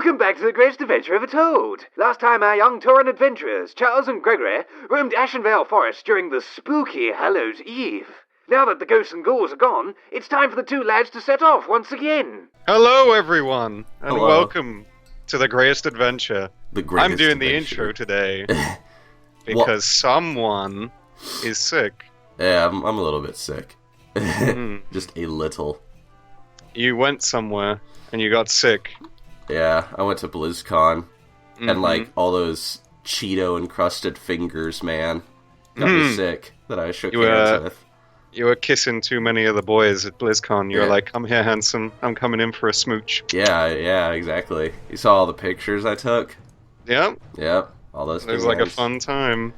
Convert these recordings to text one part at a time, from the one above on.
Welcome back to the greatest adventure ever told. Last time our young Tauren adventurers, Charles and Gregory, roamed Ashenvale Forest during the spooky Hallows Eve. Now that the ghosts and ghouls are gone, it's time for the two lads to set off once again. Hello, everyone, and Hello. welcome to the greatest adventure. I'm doing the adventure. intro today because someone is sick. Yeah, I'm a little bit sick. Just a little. You went somewhere and you got sick. Yeah, I went to Blizzcon, and like all those Cheeto-encrusted fingers, man, got me sick that I shook hands with. You were kissing too many of the boys at BlizzCon. You were like, "Come here, handsome. I'm coming in for a smooch." Yeah, exactly. You saw all the pictures I took? Yeah. Yep, all those. It was like a fun time.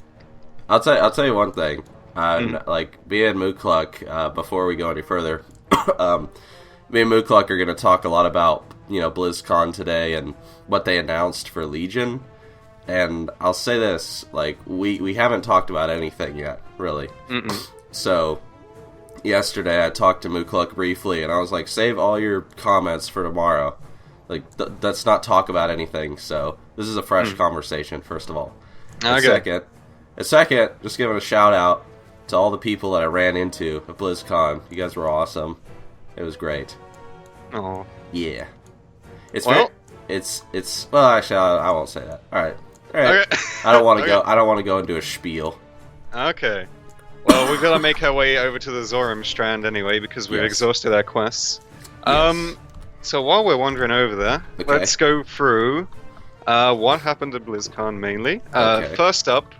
I'll tell you one thing. Like me and Moocluck, before we go any further, me and Moocluck are going to talk a lot about BlizzCon today and what they announced for Legion. And I'll say this, like we haven't talked about anything yet, really. So yesterday I talked to Moocluck briefly, and I was like, save all your comments for tomorrow. Like let's not talk about anything. So this is a fresh conversation, first of all. Okay. Second, just giving a shout out to all the people that I ran into at BlizzCon. You guys were awesome. It was great. Oh. Yeah. Well, well, actually, I won't say that. All right. Okay. I don't want to go. I don't want to go into a spiel. Okay. Well, we've got to make our way over to the Zoram Strand anyway, because we've exhausted our quests. Yes. So while we're wandering over there, Okay. let's go through what happened at BlizzCon mainly. Okay. First up,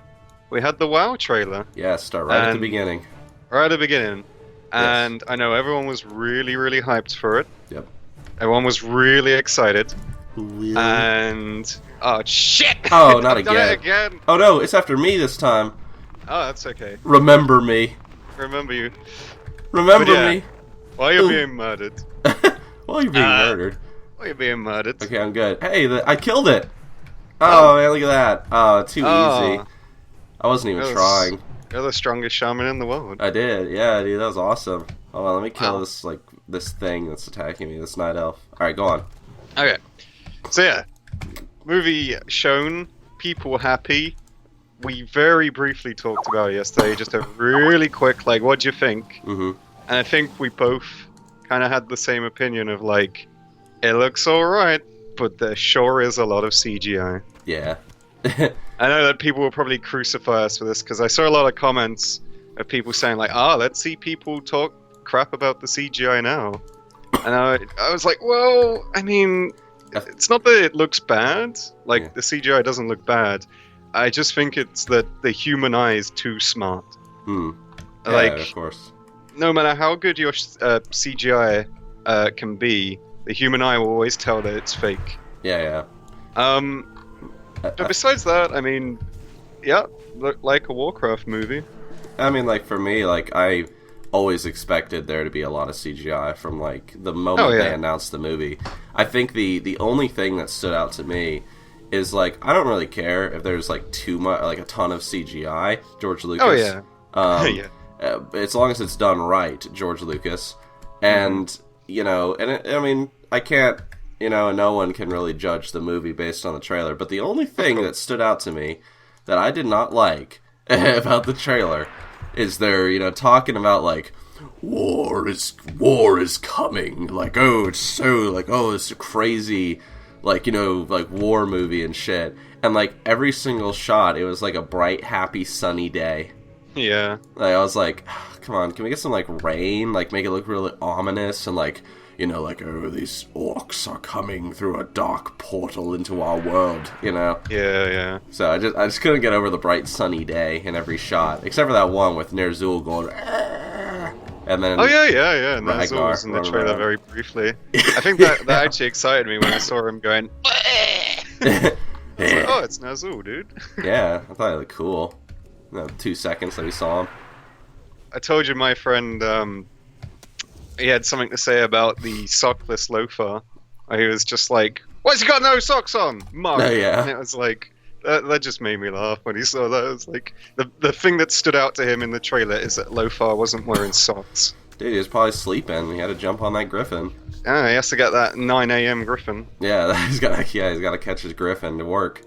we had the WoW trailer. Yeah, start right at the And- beginning. Right at the beginning. And I know everyone was really, really hyped for it. Yep. Everyone was really excited. Really? And... Oh, shit! Oh, not I've done it again! Oh no, it's after me this time. Oh, that's okay. Remember me. Remember you. Remember But yeah. me. While you're Ooh. being murdered. Well, you're being murdered. While you're being murdered. Okay, I'm good. Hey, I killed it. Oh man, look at that. Oh, too easy. I wasn't even trying. You're the strongest shaman in the world. I did, yeah, dude, that was awesome. Hold on, let me kill this thing that's attacking me, this night elf. Alright, go on. Okay. So yeah, movie shown, people happy. We very briefly talked about it yesterday, just a really quick, like, what do you think? Mm-hmm. And I think we both kind of had the same opinion of, like, it looks alright, but there sure is a lot of CGI. Yeah. I know that people will probably crucify us for this, because I saw a lot of comments of people saying, like, let's see people talk crap about the CGI now. And I was like, well, I mean, it's not that it looks bad. Like, the CGI doesn't look bad. I just think it's that the human eye is too smart. Yeah, Like, of course. no matter how good your CGI can be, the human eye will always tell that it's fake. Yeah. But besides that, I mean, yeah, looked like a Warcraft movie. I mean, like, for me, like, I always expected there to be a lot of CGI from, like, the moment they announced the movie. I think the only thing that stood out to me is, like, I don't really care if there's, like, too much, like, a ton of CGI. George Lucas. Oh, yeah. Yeah. As long as it's done right, George Lucas. And, I mean, I can't, no one can really judge the movie based on the trailer. But the only thing that stood out to me that I did not like about the trailer is they're, talking about, like, war is coming. Like, it's a crazy, like, like, war movie and shit. And, like, every single shot, it was, like, a bright, happy, sunny day. Yeah. Like, I was like, come on, can we get some, like, rain? Like, make it look really ominous and, like, like, these orcs are coming through a dark portal into our world, Yeah. So I just couldn't get over the bright sunny day in every shot, except for that one with Ner'zhul going, "Arr!" And then yeah. And that Ragnar was in the running trailer around. very briefly. I think that actually excited me when I saw him going. It's like, oh, it's Nazul, dude. Yeah, I thought it looked cool. 2 seconds that we saw him. I told you my friend, he had something to say about the sockless loafer. He was just like, "Why's he got no socks on, mug?" Oh, yeah. And it was like, that just made me laugh when he saw that. It was like, the thing that stood out to him in the trailer is that Lothar wasn't wearing socks. Dude, he was probably sleeping. He had to jump on that griffin. Ah, he has to get that 9 a.m. griffin. Yeah, he's got to catch his griffin to work.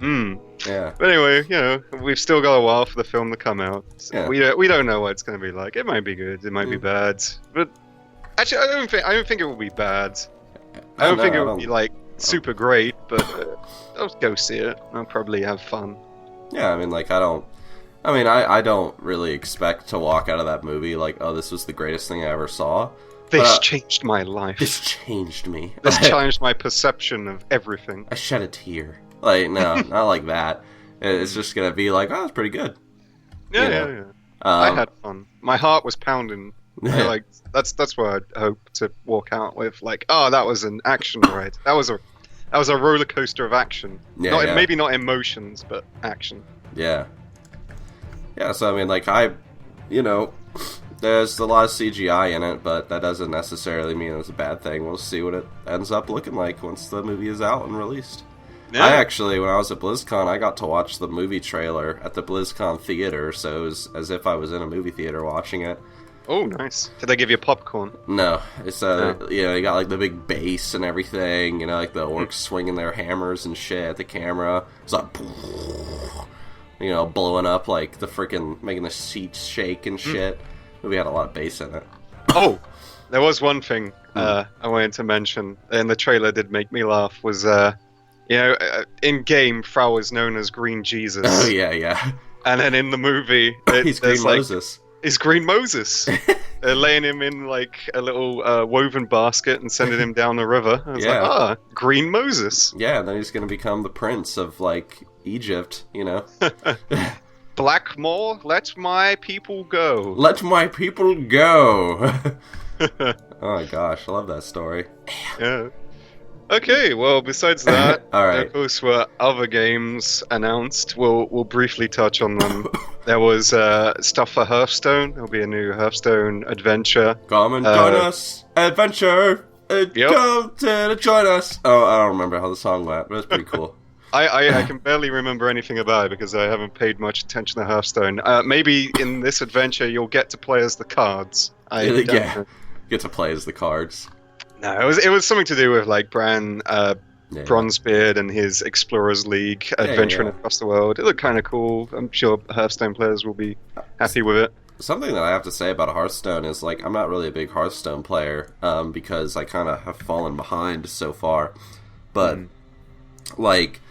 Yeah. But anyway, we've still got a while for the film to come out. So Yeah. we don't know what it's going to be like. It might be good. It might be bad. But actually, I don't think it will be bad. I don't think it will be like super great. But I'll go see it. I'll probably have fun. Yeah, I mean, like, I don't really expect to walk out of that movie like, oh, this was the greatest thing I ever saw. This changed my life. This changed me. This changed my perception of everything. I shed a tear. Like, no, not like that. It's just gonna be like, oh, that's pretty good. Yeah. I had fun. My heart was pounding. Like, that's what I hope to walk out with. Like, oh, that was an action ride. That was a roller coaster of action. Maybe not emotions, but action. Yeah. Yeah, so I mean, like, there's a lot of CGI in it, but that doesn't necessarily mean it's a bad thing. We'll see what it ends up looking like once the movie is out and released. Yeah. I actually, when I was at Blizzcon, I got to watch the movie trailer at the Blizzcon theater, so it was as if I was in a movie theater watching it. Oh, nice. Did they give you popcorn? No. It's, you got, like, the big bass and everything, like, the orcs swinging their hammers and shit at the camera. It's like, blowing up, like, the freaking, making the seats shake and shit. We had a lot of bass in it. Oh, there was one thing I wanted to mention, and the trailer did make me laugh, was, in-game, Frau is known as Green Jesus. Oh, yeah. And then in the movie... He's Green Moses. He's Green Moses. They're laying him in, like, a little woven basket and sending him down the river. I was like, Green Moses. Yeah, and then he's going to become the prince of, like, Egypt, Blackmore, let my people go. Let my people go. Oh my gosh, I love that story. Yeah. Okay, well, besides that, all right. There of course were other games announced. We'll briefly touch on them. There was stuff for Hearthstone. There'll be a new Hearthstone adventure. Come and join us, adventure. Come to join us. Oh, I don't remember how the song went, but it's pretty cool. I can barely remember anything about it because I haven't paid much attention to Hearthstone. Maybe in this adventure you'll get to play as the cards. Get to play as the cards. No, it was something to do with like Bronzebeard and his Explorers League adventuring across the world. It looked kind of cool. I'm sure Hearthstone players will be happy with it. Something that I have to say about Hearthstone is, like, I'm not really a big Hearthstone player because I kind of have fallen behind so far. But, like,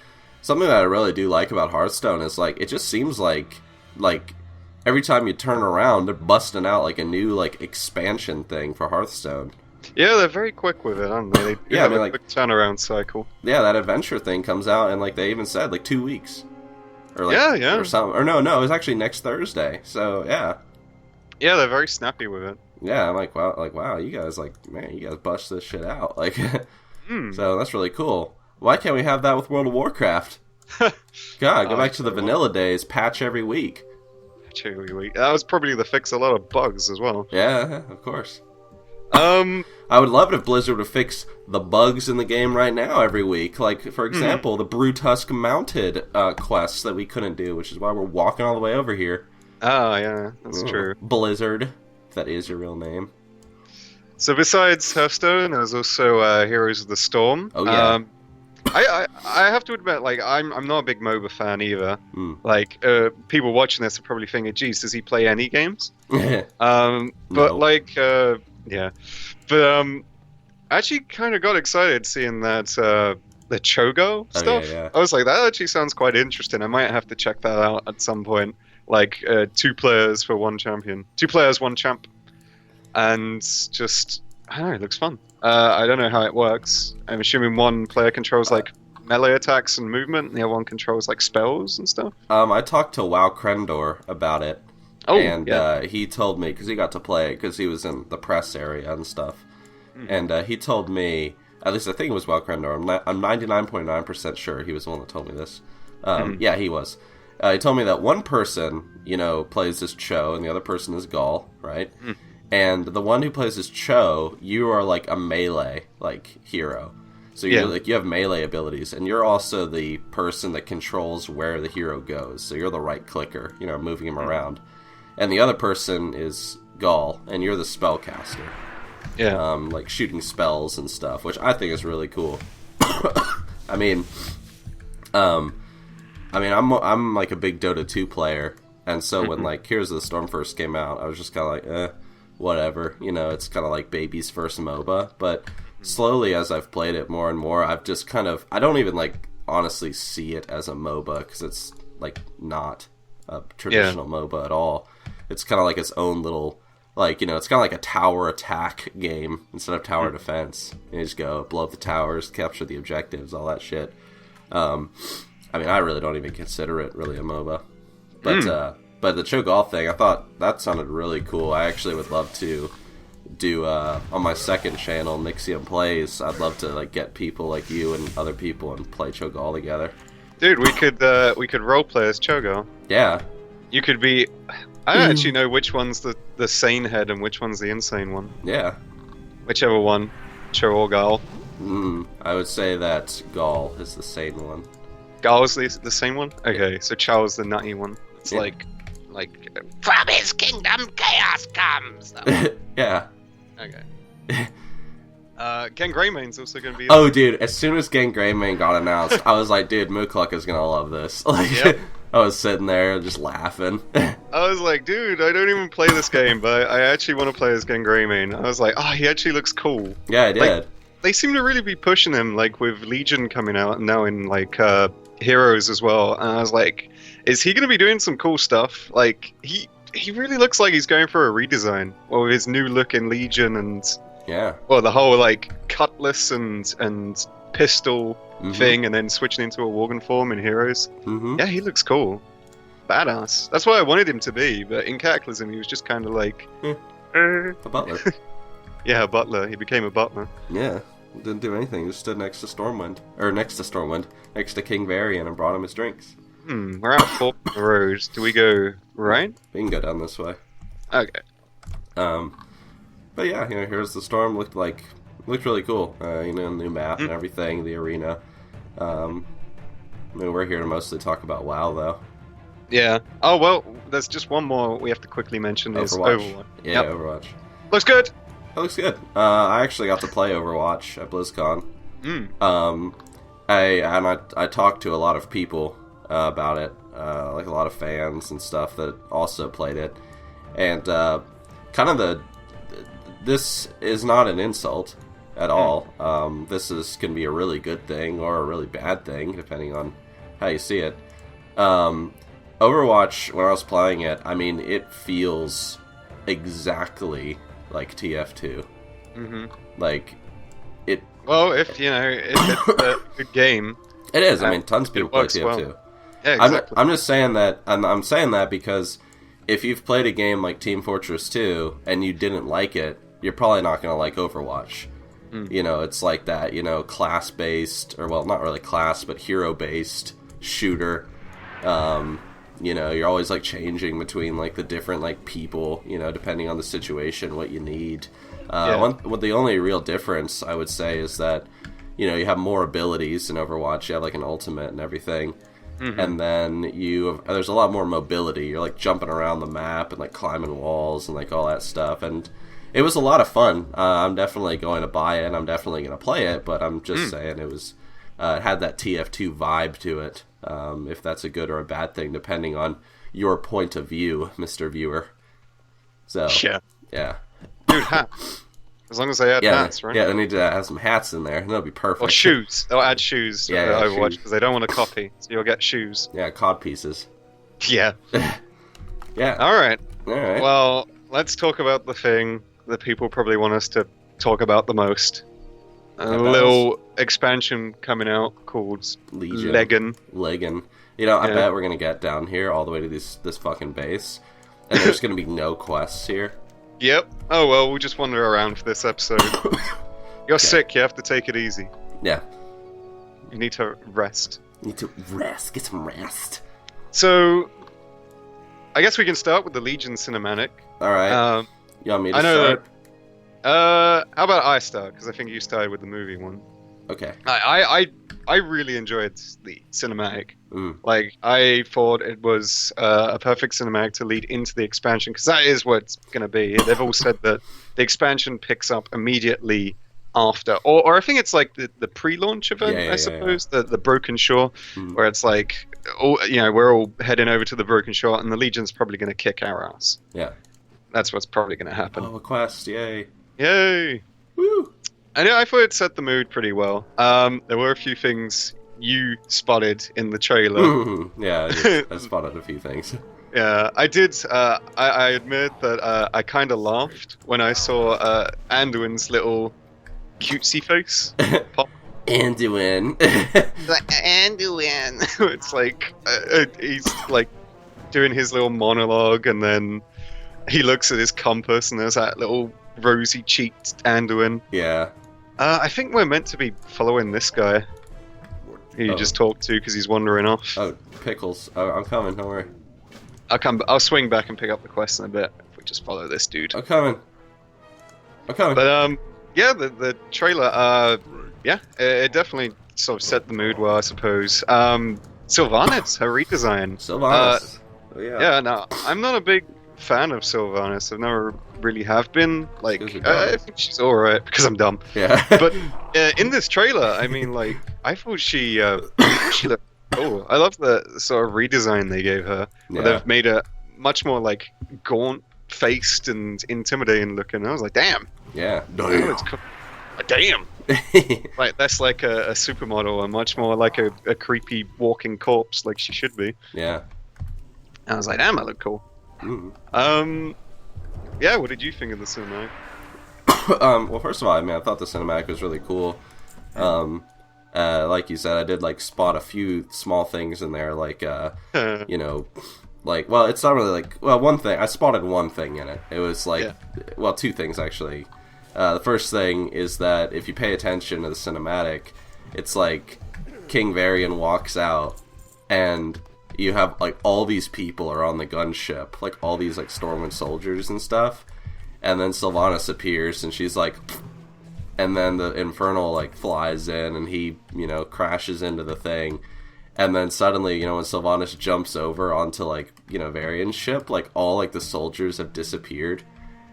something that I really do like about Hearthstone is, like, it just seems like every time you turn around, they're busting out, like, a new, like, expansion thing for Hearthstone. Yeah, they're very quick with it, aren't they? They have a quick turnaround cycle. Yeah, that adventure thing comes out, and, like, they even said, like, 2 weeks. Or, like, yeah. Or something. Or no, it was actually next Thursday. So, yeah. Yeah, they're very snappy with it. Yeah, I'm like, wow, you guys, bust this shit out. Like, so that's really cool. Why can't we have that with World of Warcraft? God, go back to the vanilla days, patch every week. Patch every week. That was probably to fix a lot of bugs as well. Yeah, of course. I would love it if Blizzard would fix the bugs in the game right now every week. Like, for example, the Brewtusk mounted quests that we couldn't do, which is why we're walking all the way over here. Oh, yeah, that's true. Blizzard, if that is your real name. So besides Hearthstone, there's also Heroes of the Storm. Oh, yeah. I have to admit, like, I'm not a big MOBA fan either. Like, people watching this are probably thinking, geez, does he play any games? But, No. like... yeah, but I actually kind of got excited seeing that the Chogo stuff. Yeah. I was like, that actually sounds quite interesting. I might have to check that out at some point. Like 2 players for 1 champion, 2 players 1 champ, and just I don't know, it looks fun. I don't know how it works. I'm assuming 1 player controls like melee attacks and movement, and the other one controls like spells and stuff. I talked to WoW Krendor about it. Oh, and he told me, because he got to play it, because he was in the press area and stuff. And he told me, at least I think it was WoW Krendor, I'm 99.9% sure he was the one that told me this. Yeah, he was. He told me that one person, plays as Cho, and the other person is Gaul, right? And the one who plays as Cho, you are like a melee, like, hero. So you have melee abilities, and you're also the person that controls where the hero goes. So you're the right clicker, moving him around. And the other person is Gaul, and you're the spellcaster. Yeah. Like shooting spells and stuff, which I think is really cool. I mean, I'm like a big Dota 2 player, and so when like Heroes of the Storm first came out, I was just kind of like, whatever, you know, it's kind of like baby's first MOBA. But slowly, as I've played it more and more, I've just kind of, I don't even like honestly see it as a MOBA because it's like not a traditional MOBA at all. It's kind of like its own little, like, you know, it's kind of like a tower attack game instead of tower defense. You just go blow up the towers, capture the objectives, all that shit. I mean, I really don't even consider it really a MOBA. But the Cho'Gall thing, I thought that sounded really cool. I actually would love to do on my second channel, Nixxiom Plays. I'd love to like get people like you and other people and play Cho'Gall together. Dude, we could roleplay as Cho'Gall. Yeah. You could be. I don't actually know which one's the sane head and which one's the insane one. Yeah. Whichever one, Cho or Gal. I would say that Gaul is the sane one. Gal's the same one? Okay, so Chao's the nutty one. It's like from his kingdom chaos comes. Yeah. Okay. Gang Greymane's also gonna be. Oh, dude! As soon as Gang Greymane got announced, I was like, dude, Moocluck is gonna love this. Like, Yep. I was sitting there just laughing. I was like, dude, I don't even play this game, but I actually want to play as Gang Greymane. I was like, oh, he actually looks cool. Yeah, I did. Like, they seem to really be pushing him, like with Legion coming out and now in like Heroes as well. And I was like, is he gonna be doing some cool stuff? Like, he really looks like he's going for a redesign, or with his new look in Legion and the whole like cutlass and pistol thing, and then switching into a Worgen form in Heroes. Yeah, he looks cool, badass. That's what I wanted him to be, but in Cataclysm he was just kind of like a butler. Yeah, a butler. He became a butler. Yeah, didn't do anything. He just stood next to King Varian, and brought him his drinks. We're out Fort Road. Do we go right? We can go down this way. Okay. But yeah, you know, Here's the Storm looked really cool. You know, new map and everything, the arena. I mean, we're here to mostly talk about WoW, though. Yeah. Oh, well, there's just one more we have to quickly mention. Is Overwatch. Yeah, Overwatch. Looks good! It looks good. I actually got to play Overwatch at Blizzcon. I talked to a lot of people about it, like a lot of fans and stuff that also played it. And this is not an insult at all. This can be a really good thing or a really bad thing, depending on how you see it. Overwatch, when I was playing it, I mean, it feels exactly like TF2. Like, it... Well, if, you know, if it's a good game... It is. I mean, tons of people play TF2. Well. Yeah, exactly. I'm just saying that... I'm saying that because if you've played a game like Team Fortress 2 and you didn't like it, you're probably not going to like Overwatch. You know, it's like that, you know, class-based, or, well, not really class, but hero-based shooter. You know, you're always, like, changing between, like, the different, like, people, you know, depending on the situation, what you need. The only real difference, I would say, is that, you know, you have more abilities in Overwatch. You have, like, an ultimate and everything. And then there's a lot more mobility. You're, like, jumping around the map and, like, climbing walls and, like, all that stuff. And it was a lot of fun. I'm definitely going to buy it, and I'm definitely going to play it, but I'm just saying it was... it had that TF2 vibe to it. If that's a good or a bad thing, depending on your point of view, Mr. Viewer. So, yeah. Dude, hats. As long as they add hats, right? Yeah, they need to have some hats in there. That'll be perfect. Or shoes. They'll add shoes to Overwatch, because they don't want to copy, so you'll get shoes. Yeah, cod pieces. Yeah. Yeah. Alright. Alright. Well, let's talk about the thing that people probably want us to talk about the most. A little expansion coming out called Legion. You know, I bet we're gonna get down here all the way to this fucking base, and there's gonna be no quests here. Yep. Oh well, we'll just wander around for this episode. You're sick. You have to take it easy. Yeah. You need to rest. Get some rest. So, I guess we can start with the Legion cinematic. All right. You want me to start? How about I start? Because I think you started with the movie one. Okay. I really enjoyed the cinematic. Like, I thought it was a perfect cinematic to lead into the expansion, because that is what it's going to be. They've all said that the expansion picks up immediately after, or I think it's like the pre-launch event, I suppose, the Broken Shore, where it's like, we're all heading over to the Broken Shore, and the Legion's probably going to kick our ass. Yeah. That's what's probably going to happen. Oh, a quest, yay. Yay! Woo! I thought it set the mood pretty well. There were a few things you spotted in the trailer. Yeah, I spotted a few things. Yeah, I did. I admit that I kind of laughed when I saw Anduin's little cutesy face pop. Anduin. Anduin. It's like he's like doing his little monologue, and then he looks at his compass, and there's that little rosy-cheeked Anduin. Yeah. I think we're meant to be following this guy who you just talked to because he's wandering off. Oh, Pickles. Oh, I'm coming, don't worry. I'll swing back and pick up the quest in a bit if we just follow this dude. I'm coming. But yeah, the trailer, it definitely sort of set the mood well, I suppose. Sylvanas, her redesign. Sylvanas. Yeah, no, I'm not a big fan of Sylvanas. I've never really have been. Like, I think she's alright because I'm dumb. Yeah. But in this trailer, I mean, like, I thought she looked cool. I love the sort of redesign they gave her. Yeah. They've made her much more like gaunt-faced and intimidating looking. I was like, damn. Yeah. Damn. Like, that's like a supermodel, and much more like a creepy walking corpse, like she should be. Yeah. I was like, damn, that looked cool. Yeah, what did you think of the cinematic? Well, first of all, I mean, I thought the cinematic was really cool. Like you said, I did like spot a few small things in there, like you know, like, well, it's not really like, well, one thing I spotted one thing in it. It was like, well, two things actually. The first thing is that if you pay attention to the cinematic, it's like King Varian walks out and you have like all these people are on the gunship, like all these like Stormwind soldiers and stuff, and then Sylvanas appears and she's like, and then the Infernal like flies in and he, you know, crashes into the thing, and then suddenly, you know, when Sylvanas jumps over onto like, you know, Varian's ship, like all like the soldiers have disappeared.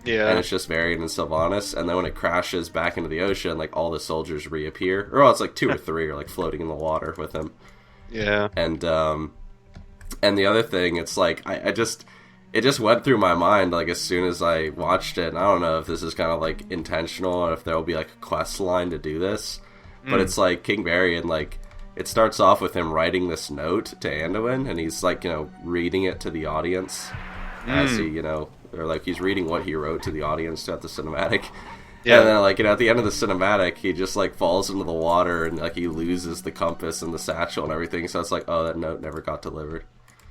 Yeah. And it's just Varian and Sylvanas, and then when it crashes back into the ocean, like all the soldiers reappear. Or it's like 2 or 3 are like floating in the water with him. Yeah. And the other thing, it's like it just went through my mind like as soon as I watched it. And I don't know if this is kind of like intentional or if there will be like a quest line to do this, but it's like King Varian, like it starts off with him writing this note to Anduin, and he's like, you know, reading it to the audience as he, you know, or like he's reading what he wrote to the audience at the cinematic. Yeah. And then, like, you know, at the end of the cinematic, he just like falls into the water and like he loses the compass and the satchel and everything. So it's like, oh, that note never got delivered.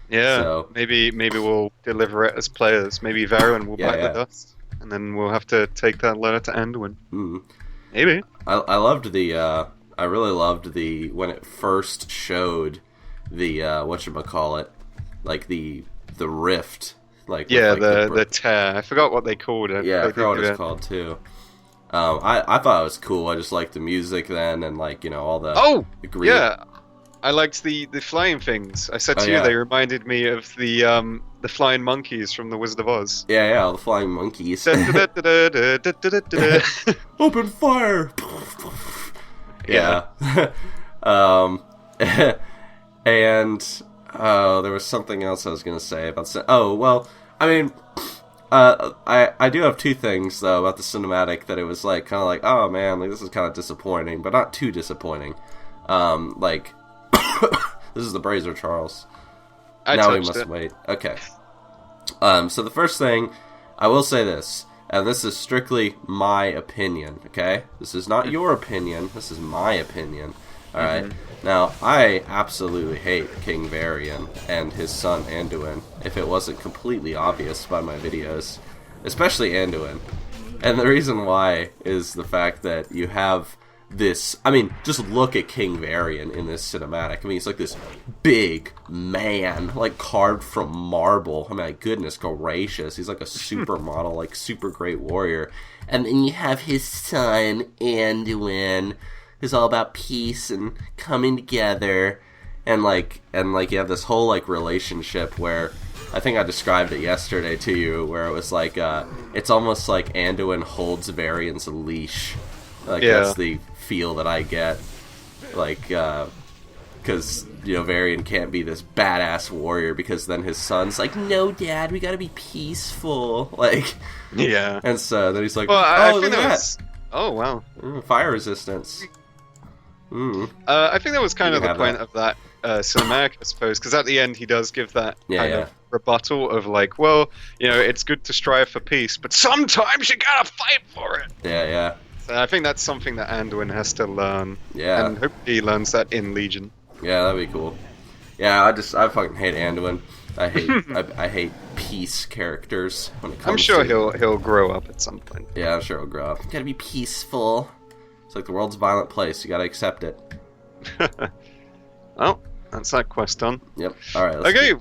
Yeah. So maybe we'll deliver it as players. Maybe Varian will bite the dust, and then we'll have to take that letter to Anduin. Maybe. I loved I really loved when it first showed the whatchamacallit, like the rift. Like, yeah, with, like, the tear. I forgot what they called it. Yeah, I forgot what it's called too. I thought it was cool. I just liked the music then, and like, you know, all the green. Yeah, I liked the flying things. I said to you they reminded me of the flying monkeys from the Wizard of Oz. Yeah, all the flying monkeys. Open fire! Yeah. And there was something else I was gonna say about. Oh well, I mean, I do have two things though about the cinematic that it was like kind of like, oh man, like this is kind of disappointing, but not too disappointing. Like this is the Brazier Charles. Now we must wait. Okay. So the first thing I will say this, and this is strictly my opinion. Okay, this is not your opinion. This is my opinion. All right. Now, I absolutely hate King Varian and his son Anduin, if it wasn't completely obvious by my videos, especially Anduin. And the reason why is the fact that you have this, I mean, just look at King Varian in this cinematic. I mean, he's like this big man, like carved from marble. I mean, like, goodness gracious, he's like a supermodel, like super great warrior. And then you have his son Anduin, is all about peace and coming together, and you have this whole like relationship where I think I described it yesterday to you, where it was like it's almost like Anduin holds Varian's leash. Like that's the feel that I get, like because Varian can't be this badass warrior because then his son's like, no, Dad, we gotta be peaceful, like and so then he's like, well, I think look at that. Oh wow, fire resistance. I think that was kind of the point of that cinematic, I suppose, because at the end he does give that kind of rebuttal of like, well, it's good to strive for peace, but sometimes you gotta fight for it. Yeah. So I think that's something that Anduin has to learn. Yeah. And hope he learns that in Legion. Yeah, that'd be cool. Yeah, I fucking hate Anduin. I hate I hate peace characters when it comes. I'm sure to... he'll grow up at some point. Yeah, I'm sure he'll grow up. You gotta be peaceful. It's like the world's a violent place. You gotta accept it. Well, that's that quest done. Yep. All right. Okay.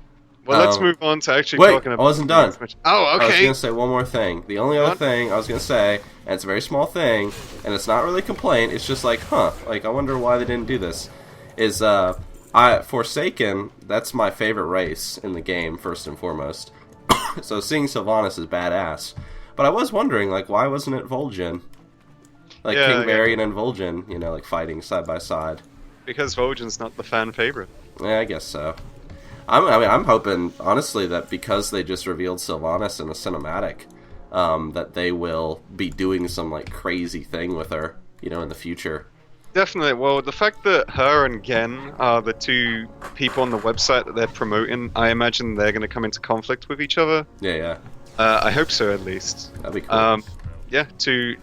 Well, let's move on to actually talking about. I wasn't done. Oh, okay. I was gonna say one more thing. The only other thing I was gonna say, and it's a very small thing, and it's not really a complaint. It's just like, like I wonder why they didn't do this. Is Forsaken? That's my favorite race in the game, first and foremost. So seeing Sylvanas is badass. But I was wondering, like, why wasn't it Vol'jin? Like King Varian and Vol'jin, like fighting side by side. Because Vol'jin's not the fan favorite. Yeah, I guess so. I'm hoping, honestly, that because they just revealed Sylvanas in the cinematic, that they will be doing some like crazy thing with her, in the future. Definitely. Well, the fact that her and Gen are the two people on the website that they're promoting, I imagine they're going to come into conflict with each other. Yeah. I hope so, at least. That'd be cool. Yeah, two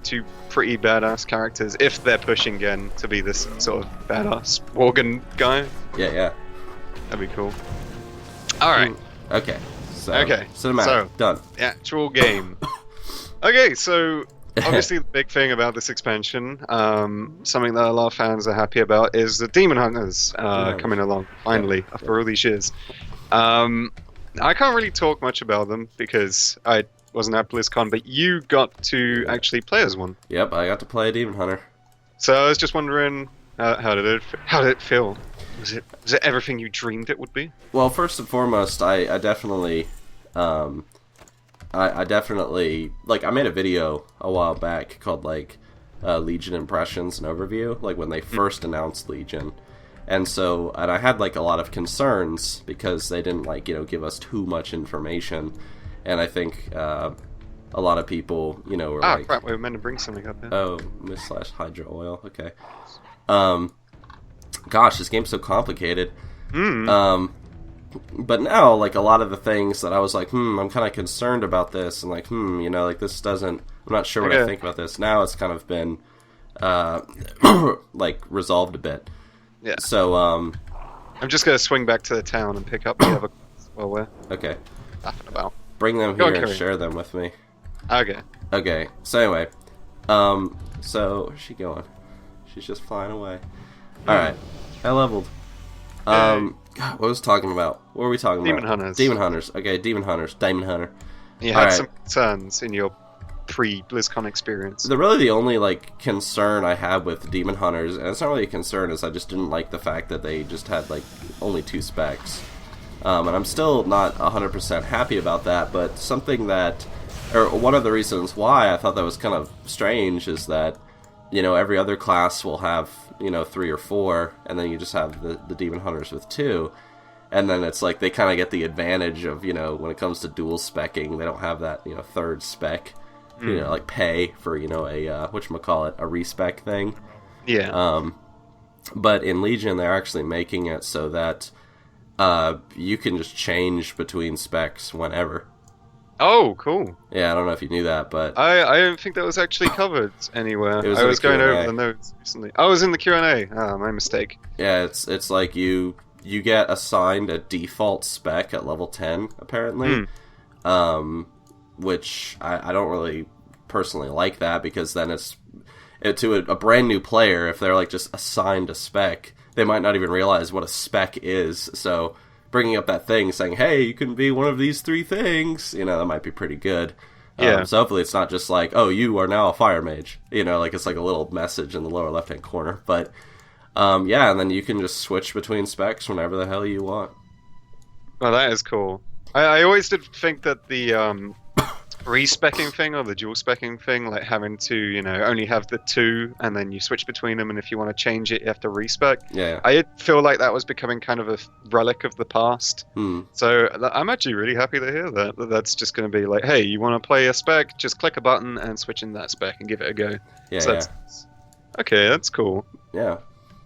pretty badass characters, if they're pushing Gen to be this sort of badass Worgen guy. Yeah. That'd be cool. Alright. Okay. So, cinematic, so, done. The actual game. Okay, so obviously the big thing about this expansion, something that a lot of fans are happy about, is the Demon Hunters coming along, finally, after all these years. I can't really talk much about them because I wasn't at BlizzCon, but you got to actually play as one. Yep, I got to play a Demon Hunter. So I was just wondering, how did it feel? Was it everything you dreamed it would be? Well, first and foremost, I definitely, I definitely, like, I made a video a while back called, like, Legion Impressions and Overview, like, when they first announced Legion. And so, and I had, like, a lot of concerns because they didn't, like, give us too much information. And I think, a lot of people, were like... crap, we were meant to bring something up there. Oh, Mist/Hydra Oil, okay. Gosh, this game's so complicated. But now, like, a lot of the things that I was like, I'm kind of concerned about this, and like, like, this doesn't... I'm not sure what I think about this. Now it's kind of been, like, resolved a bit. Yeah. So, I'm just gonna swing back to the town and pick up the other... Well, we're okay. laughing about. Bring them here and share them with me. Okay. Okay, so anyway. So, where's she going? She's just flying away. Alright, I leveled. God, what was I talking about? What were we talking about? Demon Hunters. Demon Hunters. Okay, Demon Hunters. Demon Hunter. You had some concerns in your pre-BlizzCon experience. The only, like, concern I have with Demon Hunters, and it's not really a concern, is I just didn't like the fact that they just had, like, only 2 specs. And I'm still not 100% happy about that, but something that... Or one of the reasons why I thought that was kind of strange is that, every other class will have, 3 or 4, and then you just have the Demon Hunters with 2. And then it's like they kind of get the advantage of, when it comes to dual specking, they don't have that, 3rd spec, like pay for, a whatchamacallit, a respec thing. Yeah. But in Legion, they're actually making it so that you can just change between specs whenever. Oh, cool. Yeah, I don't know if you knew that, but... I don't think that was actually covered anywhere. I was going over the notes recently. I was in the Q&A. My mistake. Yeah, it's like you get assigned a default spec at level 10, apparently. Which I don't really personally like that, because then to a brand new player, if they're like just assigned a spec, they might not even realize what a spec is, so... Bringing up that thing saying, hey, you can be one of these 3 things, that might be pretty good. Yeah. So hopefully it's not just like, oh, you are now a fire mage. You know, like it's like a little message in the lower left-hand corner. But, yeah, and then you can just switch between specs whenever the hell you want. Oh, that is cool. I always did think that the respecking thing or the dual specking thing, like having to, you know, only have the two and then you switch between them, and if you want to change it, you have to respec. Yeah. I feel like that was becoming kind of a relic of the past. Hmm. So I'm actually really happy to hear that. That's just going to be like, hey, you want to play a spec? Just click a button and switch in that spec and give it a go. Yeah, so yeah. Okay, that's cool. Yeah.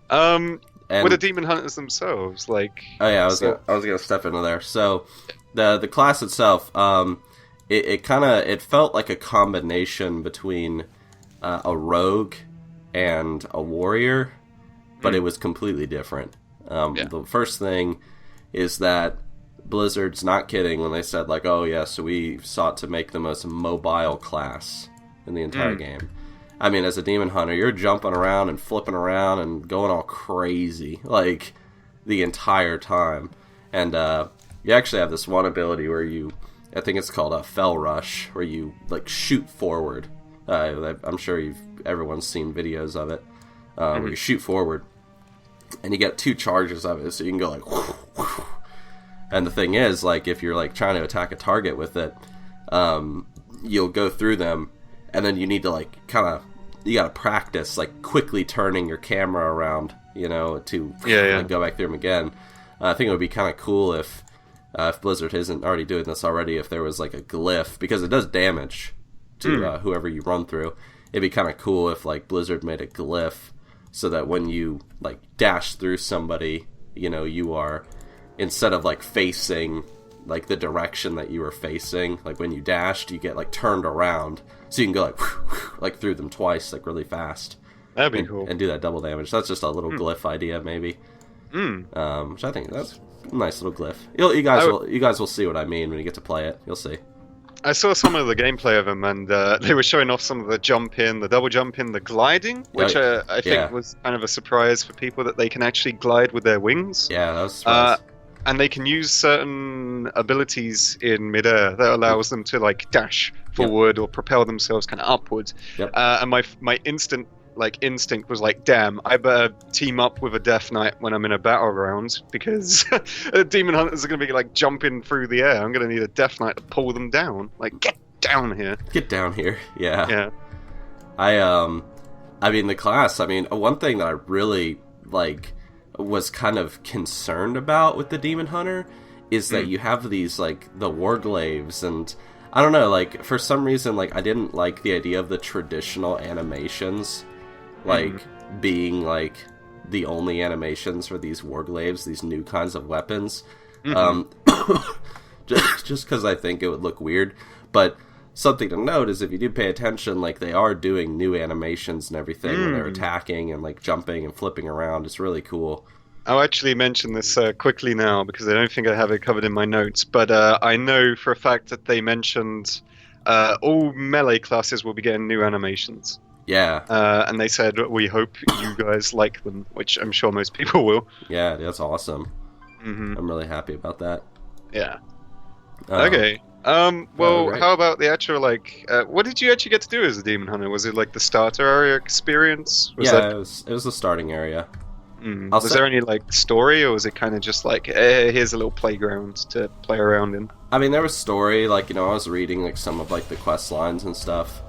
And with the And, demon hunters themselves, like... oh yeah, I was gonna step into there. So, the class itself, it felt like a combination between a rogue and a warrior, but it was completely different. The first thing is that Blizzard's not kidding when they said, like, oh yeah, so we sought to make the most mobile class in the entire game. I mean, as a demon hunter, you're jumping around and flipping around and going all crazy, like, the entire time. And you actually have this one ability where I think it's called a Fell Rush, where you, like, shoot forward. I'm sure everyone's seen videos of it, where you shoot forward, and you get 2 charges of it, so you can go, like, whoosh, whoosh. And the thing is, like, if you're, like, trying to attack a target with it, you'll go through them, and then you need to, like, you gotta practice, like, quickly turning your camera around, you know, to like, go back through them again. I think it would be kind of cool if Blizzard isn't already doing this already, if there was, like, a glyph, because it does damage to whoever you run through. It'd be kind of cool if, like, Blizzard made a glyph so that when you, like, dash through somebody, you know, you are, instead of, like, facing, like, the direction that you were facing, like, when you dashed, you get, like, turned around, so you can go, like through them twice, like, really fast. That'd be cool. And do that double damage. That's just a little glyph idea, maybe. Which I think that's a nice little glyph. You guys will see what I mean when you get to play it. You'll see. I saw some of the gameplay of them, and they were showing off some of the jump in, the double jump in, the gliding, which I think was kind of a surprise for people, that they can actually glide with their wings. Yeah, that was a surprise. And they can use certain abilities in midair that allows them to, like, dash forward or propel themselves kind of upwards. Yep. And my instinct was like, damn, I better team up with a Death Knight when I'm in a battleground, because demon hunters are going to be, like, jumping through the air. I'm going to need a Death Knight to pull them down. Like, get down here. Get down here. Yeah. Yeah. I mean, the class, one thing that I really, like, was kind of concerned about with the Demon Hunter is that you have these, like, the Warglaves, and I don't know, like, for some reason, like, I didn't like the idea of the traditional animations, like, being, like, the only animations for these Warglaves, these new kinds of weapons. Just because I think it would look weird, but something to note is if you do pay attention, like, they are doing new animations and everything when they're attacking and, like, jumping and flipping around. It's really cool. I'll actually mention this quickly now, because I don't think I have it covered in my notes, but I know for a fact that they mentioned all melee classes will be getting new animations. Yeah. And they said, we hope you guys like them, which I'm sure most people will. Yeah, that's awesome. I'm really happy about that. Yeah. Okay. Well, how about the actual, like, what did you actually get to do as a Demon Hunter? Was it, like, the starter area experience? It was the starting area. Was there any, like, story, or was it kind of just like, here's a little playground to play around in? I mean, there was story, like, you know, I was reading, like, some of, like, the quest lines and stuff.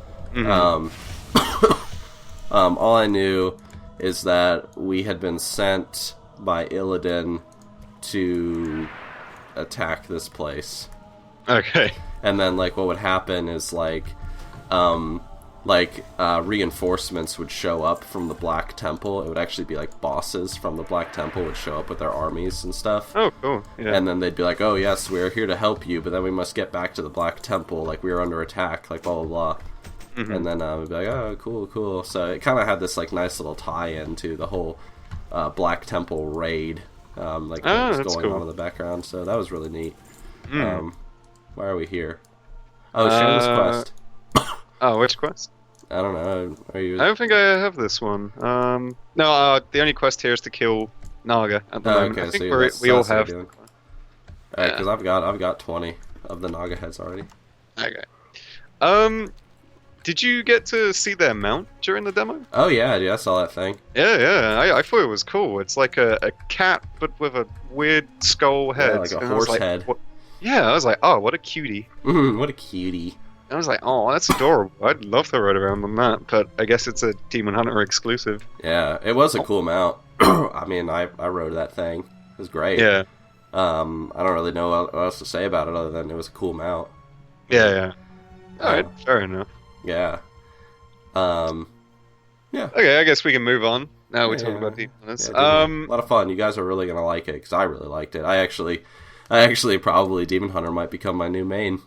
All I knew is that we had been sent by Illidan to attack this place. Okay. And then, like, what would happen is, like, reinforcements would show up from the Black Temple. It would actually be, like, bosses from the Black Temple would show up with their armies and stuff. Oh, cool. Yeah. And then they'd be like, oh, yes, we are here to help you, but then we must get back to the Black Temple, like, we are under attack, like, blah, blah, blah. And then we'd be like, oh, cool, cool. So it kind of had this, like, nice little tie-in to the whole Black Temple raid, that was going on in the background, so that was really neat. Why are we here? Oh, Shane's quest. Oh, which quest? I don't know. Are you? I don't think I have this one. No, the only quest here is to kill Naga at the moment. Okay, I think we all have. Alright, because I've got 20 of the Naga heads already. Okay. Did you get to see their mount during the demo? Oh yeah, I saw that thing. Yeah. I thought it was cool. It's like a cat, but with a weird skull head. Yeah, like a And horse head. Yeah, I was like, oh, what a cutie. What a cutie. I was like, oh, that's adorable. I'd love to ride around on that, but I guess it's a Demon Hunter exclusive. Yeah, it was a cool mount. I mean, I rode that thing. It was great. Yeah. I don't really know what else to say about it other than it was a cool mount. Yeah. Alright, fair enough. Yeah. Yeah. Okay, I guess we can move on. Now we talk Yeah. about Demon Hunters. Yeah, a lot of fun. You guys are really gonna like it because I really liked it. I actually probably Demon Hunter might become my new main.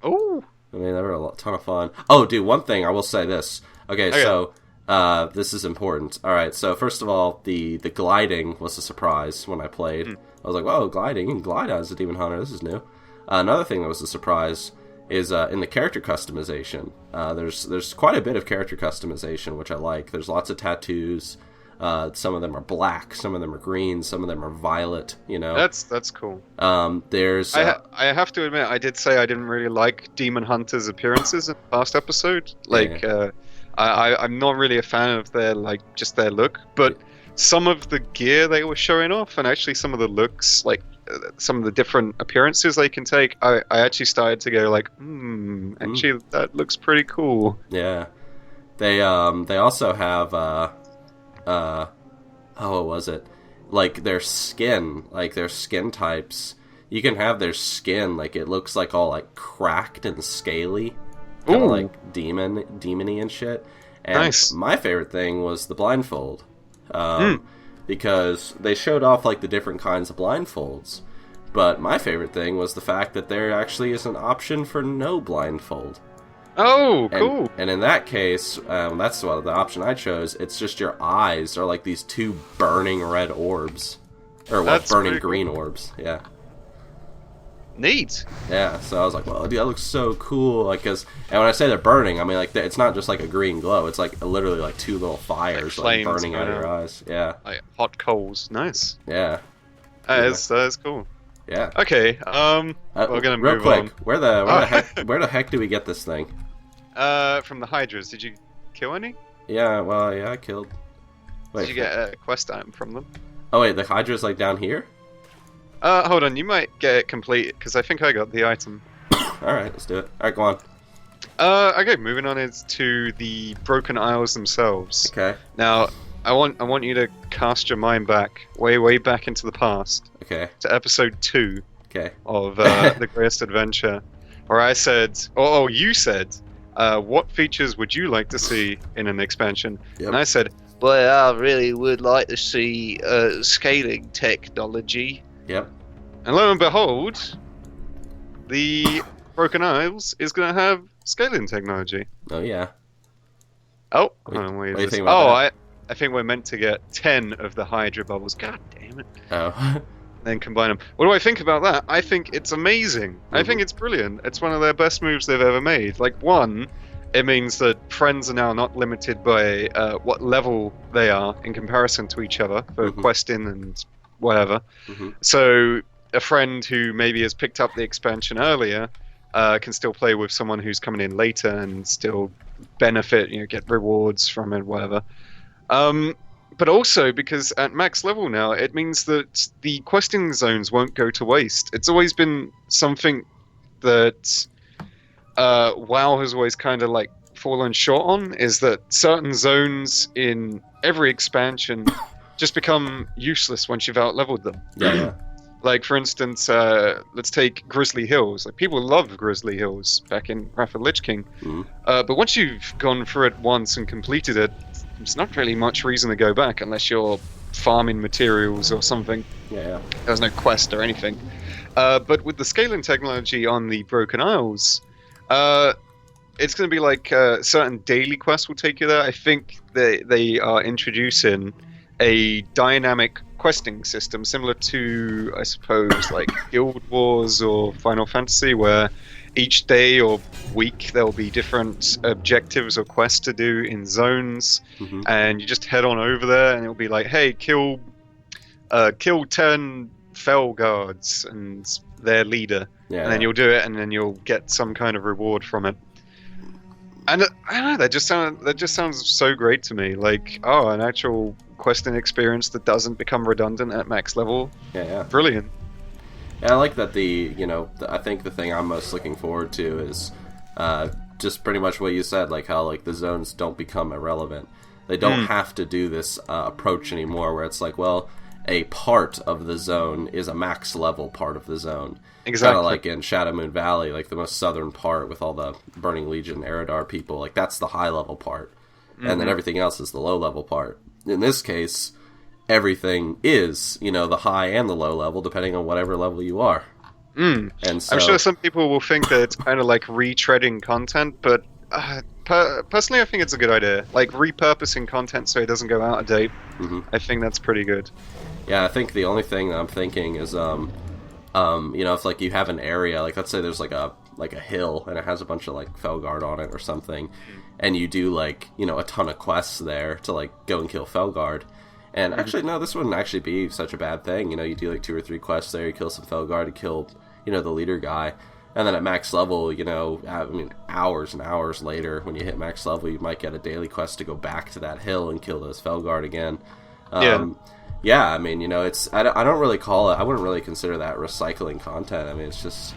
Oh. I mean, they were a ton of fun. Oh, dude, one thing I will say this. Okay. So this is important. All right. So first of all, the gliding was a surprise when I played. I was like, whoa, gliding! You can glide as a Demon Hunter. This is new. Another thing that was a surprise is in the character customization. There's quite a bit of character customization, which I like. There's lots of tattoos. Some of them are black, some of them are green, some of them are violet. You know, That's cool. There's. I have to admit, I did say I didn't really like Demon Hunter's appearances in the last episode. Like, I'm not really a fan of their just their look, but some of the gear they were showing off, and actually some of the looks, like some of the different appearances they can take, I actually started to go like, actually that looks pretty cool. Yeah, they also have what was it? Like their skin types. You can have their skin like it looks like all like cracked and scaly, kind of like demony and shit. And nice. My favorite thing was the blindfold, because they showed off like the different kinds of blindfolds. But my favorite thing was the fact that there actually is an option for no blindfold. Oh, cool. And in that case, that's what the option I chose. It's just your eyes are like these two burning red orbs. Or burning green orbs, yeah. Neat. Yeah, so I was like, well, dude, that looks so cool. Like, and when I say they're burning, I mean, like, it's not just like a green glow. It's like literally like two little fires like burning out of your eyes. Yeah. Like hot coals. Nice. Yeah. That is cool. Yeah. Okay, we're gonna move real quick, on. Where the heck do we get this thing? From the Hydras. Did you kill any? Yeah, well, yeah, I killed. Wait, Did you get a quest item from them? Oh wait, the Hydra's like down here? Hold on, you might get it complete, because I think I got the item. Alright, let's do it. Alright, go on. Okay, moving on is to the Broken Isles themselves. Okay. Now, I want you to cast your mind back, way back into the past. Okay. To episode 2 Okay. of The Greatest Adventure, where I said, you said, what features would you like to see in an expansion? Yep. And I said, well, I really would like to see scaling technology. Yep. And lo and behold, the Broken Isles is going to have scaling technology. Oh yeah. Oh, What do you wait. think about that? I think we're meant to get 10 of the Hydra bubbles. God damn it. Oh. Then combine them. What do I think about that? I think it's amazing. I think it's brilliant. It's one of their best moves they've ever made. Like, one, it means that friends are now not limited by what level they are in comparison to each other for questing and whatever. So a friend who maybe has picked up the expansion earlier can still play with someone who's coming in later and still benefit, get rewards from it, whatever. But also, because at max level now, it means that the questing zones won't go to waste. It's always been something that WoW has always kind of like fallen short on, is that certain zones in every expansion just become useless once you've out-leveled them. Yeah. Like, for instance, let's take Grizzly Hills. Like, people loved Grizzly Hills back in Wrath of Lich King. But once you've gone through it once and completed it, there's not really much reason to go back unless you're farming materials or something. Yeah. There's no quest or anything. But with the scaling technology on the Broken Isles, it's going to be like certain daily quests will take you there. I think they are introducing a dynamic questing system similar to, I suppose, like Guild Wars or Final Fantasy, where each day or week there'll be different objectives or quests to do in zones, and you just head on over there and it'll be like, hey, kill 10 Fel guards and their leader, and then you'll do it and then you'll get some kind of reward from it. And I don't know, that just sounds so great to me. Like, oh, an actual questing experience that doesn't become redundant at max level. Yeah. Brilliant. Yeah, I like that I think the thing I'm most looking forward to is just pretty much what you said, like how like the zones don't become irrelevant. They don't have to do this approach anymore where it's like, well, a part of the zone is a max level part of the zone. Exactly. Kind of like in Shadow Moon Valley, like the most southern part with all the Burning Legion, Eridar people, like that's the high level part. And then everything else is the low level part. In this case, everything is, the high and the low level, depending on whatever level you are. And so, I'm sure some people will think that it's kind of like retreading content, but personally I think it's a good idea. Like repurposing content so it doesn't go out of date. I think that's pretty good. Yeah, I think the only thing that I'm thinking is, if like you have an area, like let's say there's like a hill and it has a bunch of like Felguard on it or something, and you do like, a ton of quests there to like go and kill Felguard. And actually, no, this wouldn't actually be such a bad thing. You do like 2 or 3 quests there, you kill some Felguard, you kill, the leader guy. And then at max level, hours and hours later, when you hit max level, you might get a daily quest to go back to that hill and kill those Felguard again. Yeah, it's I don't really call it. I wouldn't really consider that recycling content. It's just,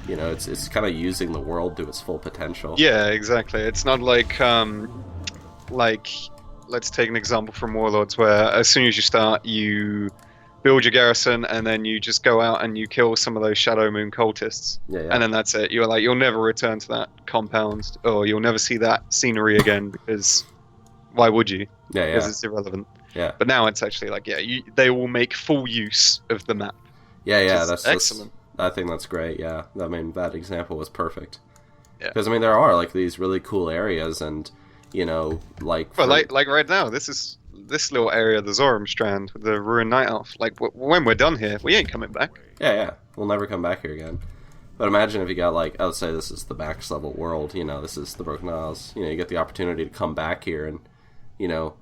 it's kind of using the world to its full potential. Yeah, exactly. It's not like let's take an example from Warlords, where as soon as you start, you build your garrison, and then you just go out and you kill some of those Shadow Moon cultists. Yeah. And then that's it. You'll never return to that compound, or you'll never see that scenery again, because why would you? Yeah. Because it's irrelevant. Yeah. But now it's actually like, they will make full use of the map. Yeah, that's excellent. I think that's great, yeah. That example was perfect. Yeah. Because, there are, like, these really cool areas, and, like... Well, like right now, this little area of the Zoram Strand with the Ruined Night Elf. Like, when we're done here, we ain't coming back. Yeah. We'll never come back here again. But imagine if you got, like, let's say this is the max level world, this is the Broken Isles. You get the opportunity to come back here and,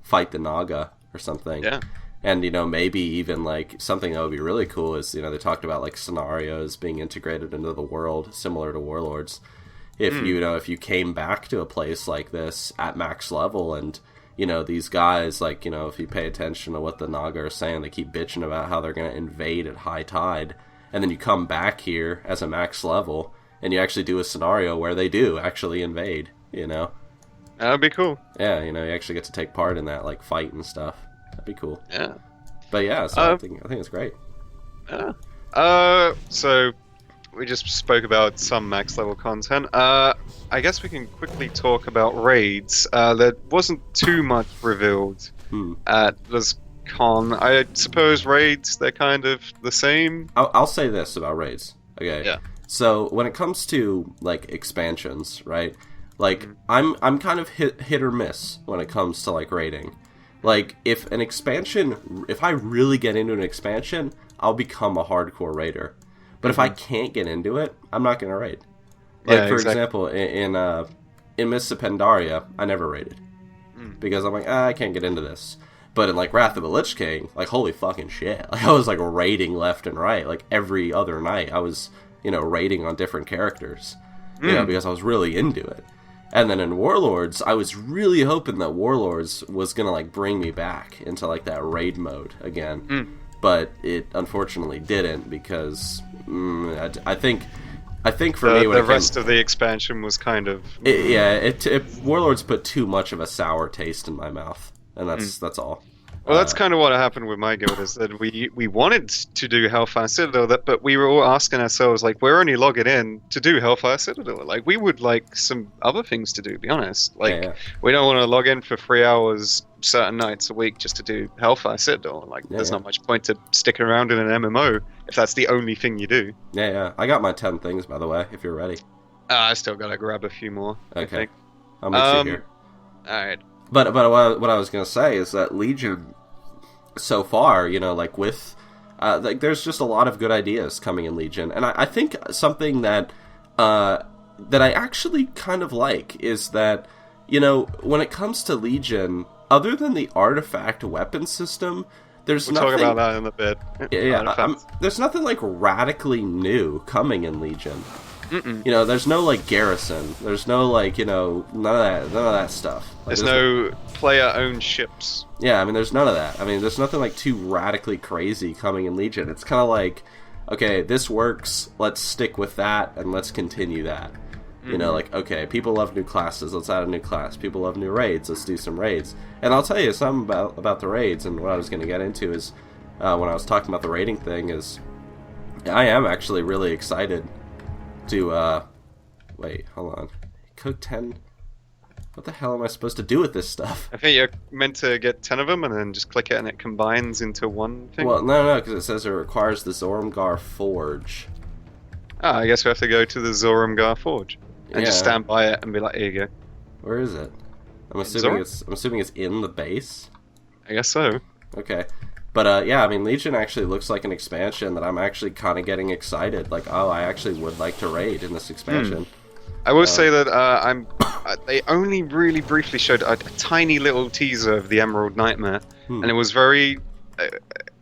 fight the Naga or something. Yeah. And, maybe even, like, something that would be really cool is, they talked about, like, scenarios being integrated into the world, similar to Warlords. If, if you came back to a place like this at max level and, these guys, like, if you pay attention to what the Naga are saying, they keep bitching about how they're going to invade at high tide. And then you come back here as a max level and you actually do a scenario where they do actually invade, That would be cool. Yeah, you actually get to take part in that, like, fight and stuff. That'd be cool. Yeah. But yeah, so I think it's great. Yeah. So we just spoke about some max level content. I guess we can quickly talk about raids. There wasn't too much revealed at Blizzcon. I suppose raids, they're kind of the same. I'll say this about raids. Okay. Yeah. So when it comes to, like, expansions, right? Like, I'm kind of hit or miss when it comes to, like, raiding. Like, if I really get into an expansion, I'll become a hardcore raider. But if I can't get into it, I'm not going to raid. Like, for example, in Mists of Pandaria, I never raided. Because I'm like, I can't get into this. But in, like, Wrath of the Lich King, like, holy fucking shit. Like, I was, like, raiding left and right. Like, every other night, I was, raiding on different characters. Because I was really into it. And then in Warlords, I was really hoping that Warlords was going to, like, bring me back into, like, that raid mode again. But it unfortunately didn't, because I think for me... The rest of the expansion was kind of... Warlords put too much of a sour taste in my mouth. And that's all. Well, that's kind of what happened with my guild, is that we wanted to do Hellfire Citadel, but we were all asking ourselves, like, we're only logging in to do Hellfire Citadel. Like, we would like some other things to do, to be honest. Like, we don't want to log in for 3 hours certain nights a week just to do Hellfire Citadel. Like, there's not much point to sticking around in an MMO if that's the only thing you do. Yeah. I got my 10 things, by the way, if you're ready. I still gotta grab a few more. Okay. I'll meet you here. Alright. But what I was gonna say is that Legion, so far, like, with like, there's just a lot of good ideas coming in Legion, and I think something that I actually kind of like is that, when it comes to Legion, other than the artifact weapon system, there's we'll nothing... talk about that in a bit. There's nothing, like, radically new coming in Legion. Mm-mm. You know, there's no like garrison. There's no like, you know, none of that stuff. Like, There's no player-owned ships. Yeah, I mean, there's none of that. I mean, there's nothing like too radically crazy coming in Legion. It's kind of like, okay, this works. Let's stick with that and let's continue that. You know, like, okay, people love new classes. Let's add a new class. People love new raids. Let's do some raids. And I'll tell you something about the raids. And what I was going to get into is when I was talking about the raiding thing is I am actually really excited to wait, hold on. Cook 10. What the hell am I supposed to do with this stuff? I think you're meant to get 10 of them and then just click it and it combines into one thing. Well, no, because it says it requires the Zormgar Forge. Ah, I guess we have to go to the Zormgar Forge and just stand by it and be like, here you go. Where is it? I'm assuming it's in the base. I guess so. Okay. But yeah, I mean, Legion actually looks like an expansion that I'm actually kind of getting excited. Like, oh, I actually would like to raid in this expansion. I will say that they only really briefly showed a tiny little teaser of the Emerald Nightmare, and it was very,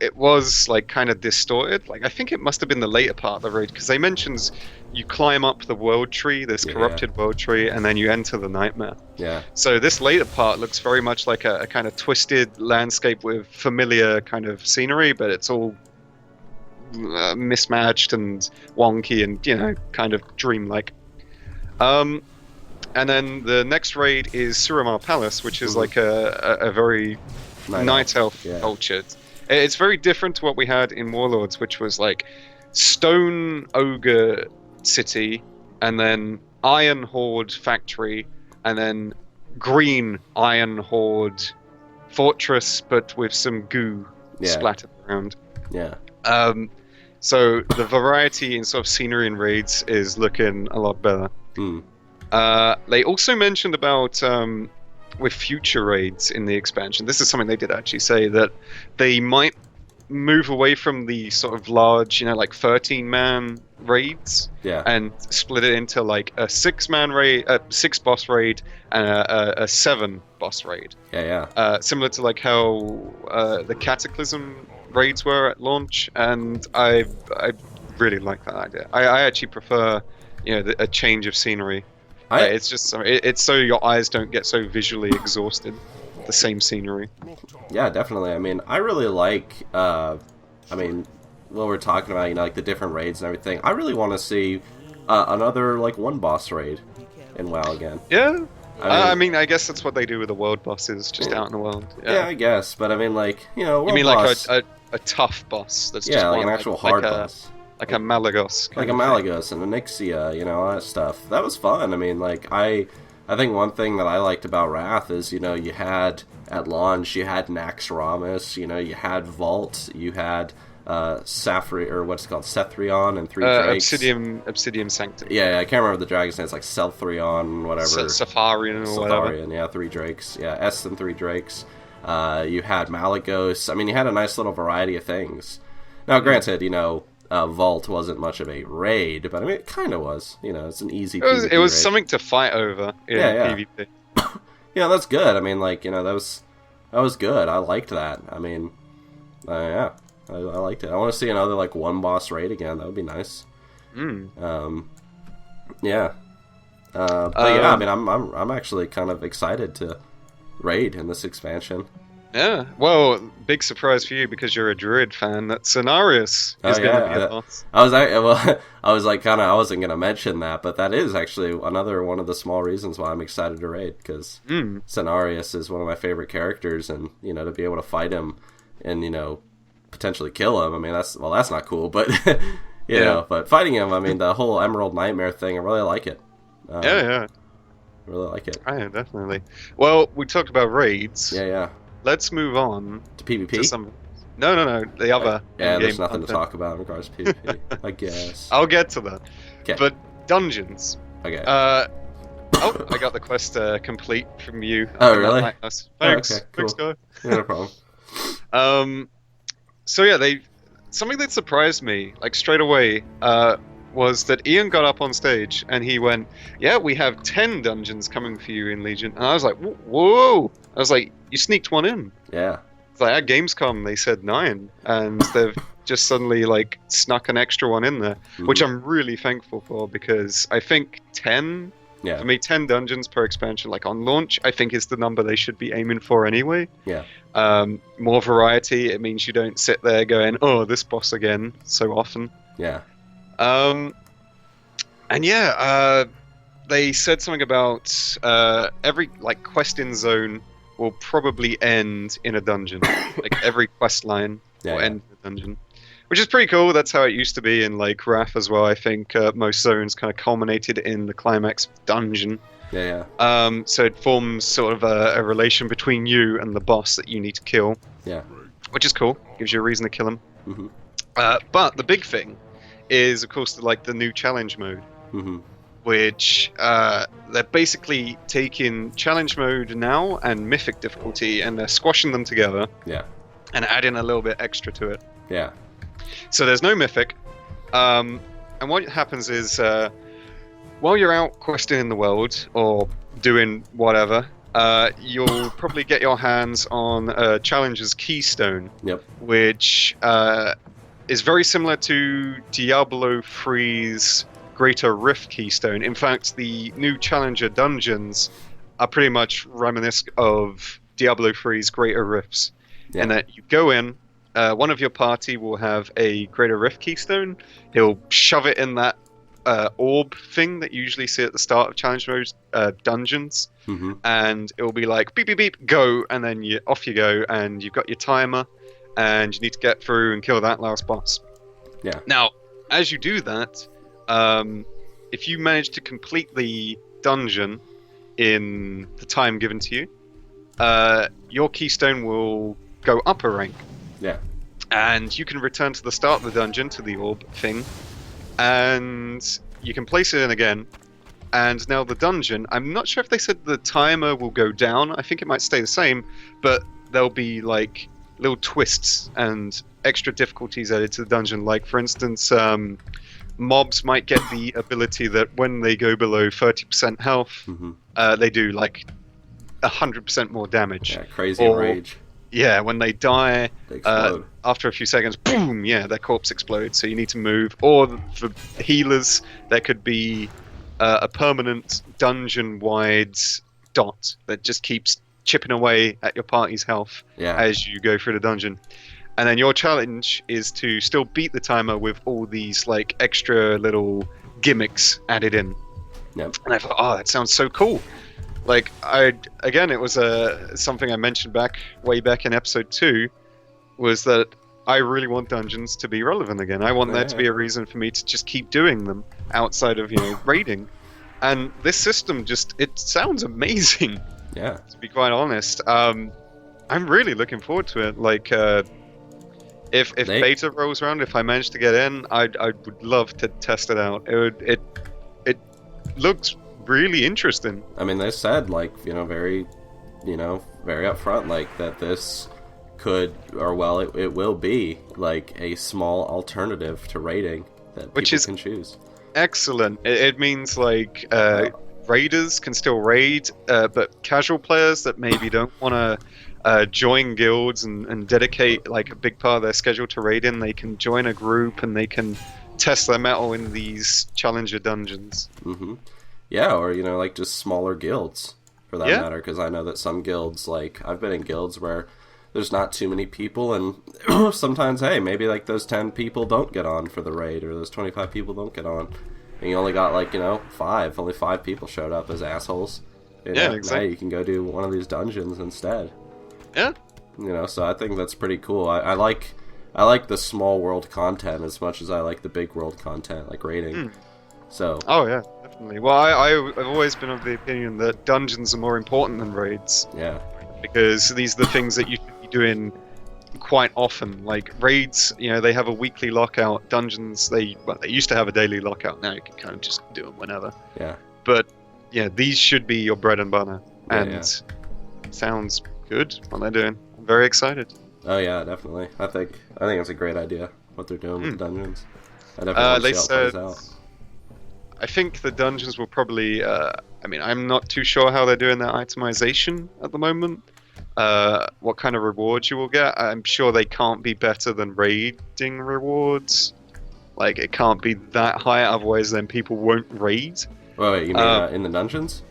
it was like kind of distorted. Like I think it must have been the later part of the raid because they mentions you climb up the world tree, this corrupted world tree, and then you enter the Nightmare. Yeah. So this later part looks very much like a kind of twisted landscape with familiar kind of scenery, but it's all mismatched and wonky and, you know, kind of dreamlike. And then the next raid is Suramar Palace, which is like a very night elf cultured. It's very different to what we had in Warlords, which was like Stone Ogre City, and then Iron Horde Factory, and then Green Iron Horde Fortress, but with some goo splattered around. Yeah. So the variety in sort of scenery and raids is looking a lot better. They also mentioned about with future raids in the expansion. This is something they did actually say, that they might move away from the sort of large, you know, like 13-man raids, and split it into like a 6-man raid, a 6-boss raid, and a 7-boss raid. Similar to like how the Cataclysm raids were at launch, and I really like that idea. I actually prefer, you know, a change of scenery. It's just it's so your eyes don't get so visually exhausted. The same scenery. Yeah, definitely. I mean, I really like. I mean, what we're talking about, you know, like the different raids and everything. I really want to see another like one boss raid in WoW again. Yeah. I mean, I guess that's what they do with the world bosses, just out in the world. Yeah, I guess. But I mean, like, you know, you mean boss, like a tough boss that's just like an actual hard boss. Like a Malagos. Like a Malagos and a Nixxiom, you know, all that stuff. That was fun. I mean, like, I think one thing that I liked about Wrath is, you know, you had, at launch, you had Naxxramas, you know, you had Vault, you had Sethrion and 3 drakes. Obsidian Sanctum. Yeah, I can't remember the dragon's name. It's like Selthrion, whatever. Safarian or whatever. Safarian, yeah, 3 drakes. Yeah, S and 3 drakes. You had Malagos. I mean, you had a nice little variety of things. Now, granted, you know, Vault wasn't much of a raid, but I mean, it kind of was. You know, it's an easy. It was raid. Something to fight over in PvP. Yeah, that's good. I mean, like, you know, that was good. I liked that. I mean, I liked it. I want to see another like one boss raid again. That would be nice. Yeah. But yeah, I mean, I'm actually kind of excited to raid in this expansion. Yeah, well, big surprise for you because you're a Druid fan. That Cenarius is going to be a boss. I wasn't gonna mention that, but that is actually another one of the small reasons why I'm excited to raid, because Cenarius is one of my favorite characters, and you know, to be able to fight him and, you know, potentially kill him. I mean, that's not cool, but you know, but fighting him, I mean, the whole Emerald Nightmare thing, I really like it. I really like it. Yeah, definitely. Well, we talked about raids. Yeah. Let's move on to PvP. No. The other. There's nothing to talk about in regards to PvP. I guess. I'll get to that. Okay. But dungeons. Okay. I got the quest complete from you. Oh, really? Thanks. Okay, cool. Thanks, guy. No problem. So yeah, something that surprised me, like straight away, was that Ian got up on stage and he went, "Yeah, we have 10 dungeons coming for you in Legion." And I was like, "Whoa!" I was like, "You sneaked one in." Yeah. It's like at Gamescom they said 9, and just suddenly like snuck an extra one in there, which I'm really thankful for, because I think 10, for me, 10 dungeons per expansion, like on launch, I think is the number they should be aiming for anyway. Yeah. More variety, it means you don't sit there going, oh, this boss again, so often. Yeah. And they said something about every like quest in zone will probably end in a dungeon. Like every quest line will end in a dungeon, which is pretty cool. That's how it used to be in like Wrath as well. I think most zones kind of culminated in the climax dungeon. Yeah. So it forms sort of a relation between you and the boss that you need to kill. Yeah. Which is cool. Gives you a reason to kill him. Mm-hmm. But the big thing is, of course, the new challenge mode. Mm-hmm. Which they're basically taking challenge mode now and mythic difficulty, and they're squashing them together. Yeah. And adding a little bit extra to it. Yeah. So there's no mythic. And what happens is, while you're out questing in the world or doing whatever, you'll probably get your hands on Challenger's Keystone. Yep. Which is very similar to Diablo 3's Greater Rift Keystone. In fact, the new Challenger dungeons are pretty much reminiscent of Diablo 3's Greater Rifts. Yeah. In that you go in, one of your party will have a Greater Rift Keystone. He'll shove it in that orb thing that you usually see at the start of challenge mode dungeons, and it will be like beep beep beep, go, and then off you go, and you've got your timer, and you need to get through and kill that last boss. Yeah. Now, as you do that, if you manage to complete the dungeon in the time given to you, your keystone will go up a rank. Yeah. And you can return to the start of the dungeon, to the orb thing, and you can place it in again. And now the dungeon, I'm not sure if they said the timer will go down. I think it might stay the same, but there'll be like little twists and extra difficulties added to the dungeon. Like, for instance, mobs might get the ability that when they go below 30% health, they do like 100% more damage. Yeah, crazy rage. Yeah, when they die, They explode. after a few seconds, boom, yeah, their corpse explodes, so you need to move. Or for healers, there could be a permanent dungeon-wide dot that just keeps chipping away at your party's health as you go through the dungeon. And then your challenge is to still beat the timer with all these like extra little gimmicks added in. Yep. And I thought, oh, that sounds so cool. Like, it was something I mentioned way back in episode 2, was that I really want dungeons to be relevant again. I want there to be a reason for me to just keep doing them outside of, raiding. And this system it sounds amazing. Yeah. To be quite honest. I'm really looking forward to it. Like, if beta rolls around, if I manage to get in, I would love to test it out. It looks really interesting. I mean, they said, very upfront, that this could, it will be, a small alternative to raiding that people can choose. Excellent. It means, raiders can still raid, but casual players that maybe don't want to join guilds and dedicate, a big part of their schedule to raiding, they can join a group and they can test their mettle in these challenger dungeons. Mm-hmm. Yeah, or, just smaller guilds, for that matter, because I know that some guilds, I've been in guilds where there's not too many people, and sometimes, hey, maybe, those 10 people don't get on for the raid, or those 25 people don't get on, and you only got, only 5 people showed up as assholes. Yeah, exactly. Now you can go do one of these dungeons instead. Yeah. So I think that's pretty cool. I like the small world content as much as I like the big world content, like raiding. So. Oh, yeah. Definitely. Well, I've always been of the opinion that dungeons are more important than raids. Yeah. Because these are the things that you should be doing quite often. Like raids, they have a weekly lockout. Dungeons, they used to have a daily lockout. Now you can kind of just do them whenever. Yeah. But these should be your bread and butter. And it sounds good what they're doing. I'm very excited. Oh yeah, definitely. I think it's a great idea what they're doing with the dungeons. I definitely want to see how it plays out. I think the dungeons will probably, I'm not too sure how they're doing their itemization at the moment, what kind of rewards you will get. I'm sure they can't be better than raiding rewards. Like, it can't be that high, otherwise then people won't raid. Wait, you mean in the dungeons?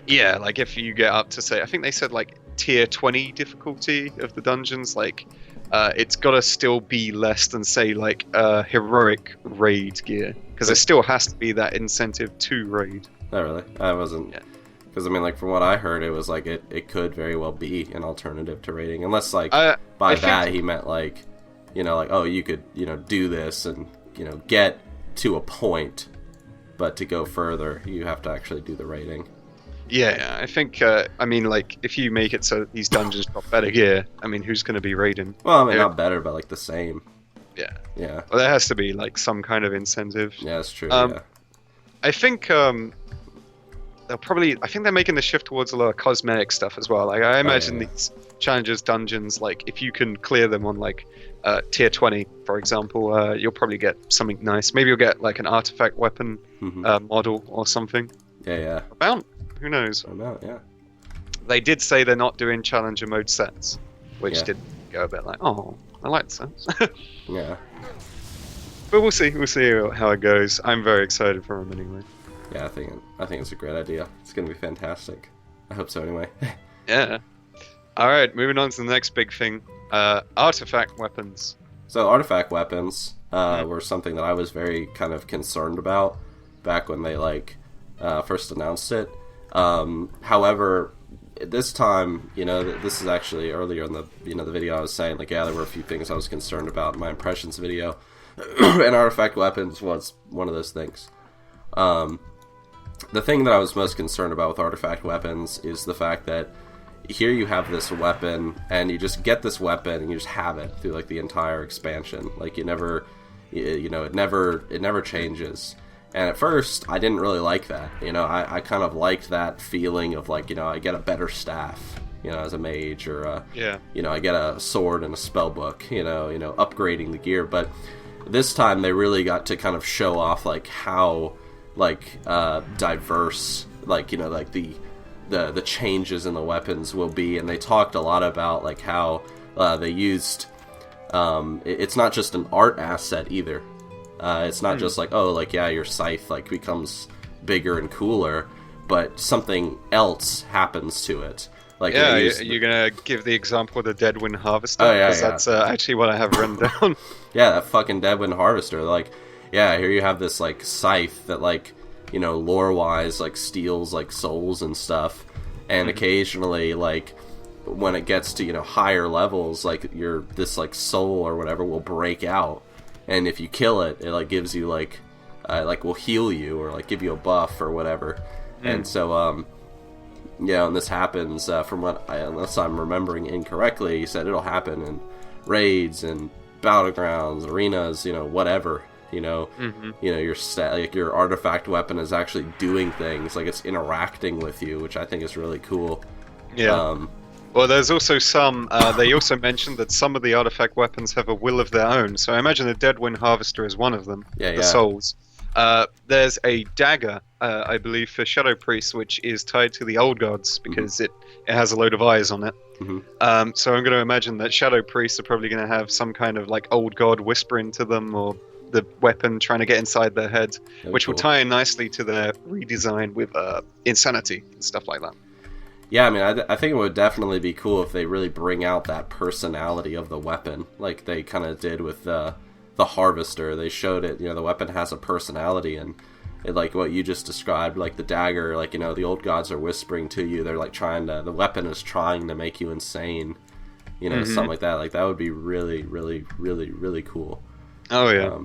Yeah, like if you get up to, say, I think they said like tier 20 difficulty of the dungeons, like it's got to still be less than, say, like heroic raid gear, because there still has to be that incentive to raid. Oh, really? I wasn't... Because, I mean, like, from what I heard, it was like it could very well be an alternative to raiding. Unless, like, by that he meant, like, you know, like, oh, you could, you know, do this and, you know, get to a point, but to go further, you have to actually do the raiding. Yeah, I think, I mean, like, if you make it so these dungeons drop better gear, I mean, who's going to be raiding? Well, I mean, not better, but, like, the same. Yeah. Yeah. Well, there has to be, like, some kind of incentive. Yeah, that's true, yeah. I think, they'll probably... I think they're making the shift towards a lot of cosmetic stuff as well. Like, I imagine these challenges dungeons, like, if you can clear them on, like, tier 20, for example, you'll probably get something nice. Maybe you'll get, like, an artifact weapon model or something. Yeah. About... Who knows? Yeah. They did say they're not doing challenger mode sets, which did go a bit like, oh, I like the sets. Yeah. But we'll see. We'll see how it goes. I'm very excited for them anyway. Yeah, I think it's a great idea. It's gonna be fantastic. I hope so anyway. Yeah. All right, moving on to the next big thing. Artifact weapons. So artifact weapons were something that I was very kind of concerned about back when they first announced it. However, this time, you know, this is actually earlier in the the video I was saying, like, yeah, there were a few things I was concerned about in my impressions video, and artifact weapons was one of those things. The thing that I was most concerned about with artifact weapons is the fact that here you have this weapon, and you just get this weapon, and you just have it through, like, the entire expansion. Like, it never changes. And at first, I didn't really like that. You know, I kind of liked that feeling of, like, you know, I get a better staff, you know, as a mage, or, you know, I get a sword and a spell book, you know, upgrading the gear. But this time, they really got to kind of show off, like, how, like, diverse, like, you know, like, the changes in the weapons will be. And they talked a lot about, like, how they used, it's not just an art asset either. It's not just like, oh, like, yeah, your scythe, like, becomes bigger and cooler, but something else happens to it. Like, yeah, you're gonna give the example of the Deadwind Harvester? Oh, yeah, because that's actually what I have written down. Yeah, that fucking Deadwind Harvester. Like, yeah, here you have this, like, scythe that, like, you know, lore-wise, like, steals, like, souls and stuff, and occasionally, like, when it gets to, you know, higher levels, like, this, like, soul or whatever will break out. And if you kill it, it, like, gives you, like, will heal you or, like, give you a buff or whatever. And so, yeah, and this happens, unless I'm remembering incorrectly, he said it'll happen in raids and battlegrounds, arenas, you know, whatever. You know, you know, your artifact weapon is actually doing things, like, it's interacting with you, which I think is really cool. Yeah. Well, there's also some, they also mentioned that some of the artifact weapons have a will of their own, so I imagine the Deadwind Harvester is one of them, the souls. There's a dagger, I believe, for Shadow Priest, which is tied to the Old Gods, because it has a load of eyes on it. So I'm going to imagine that Shadow Priests are probably going to have some kind of, like, Old God whispering to them, or the weapon trying to get inside their head, which will tie in nicely to their redesign with Insanity and stuff like that. Yeah, I mean, I think it would definitely be cool if they really bring out that personality of the weapon, like they kind of did with the Harvester. They showed it, you know, the weapon has a personality, and it, like what you just described, like the dagger, like, you know, the Old Gods are whispering to you. They're, like, the weapon is trying to make you insane, you know, something like that. Like, that would be really, really, really, really cool. Oh, yeah.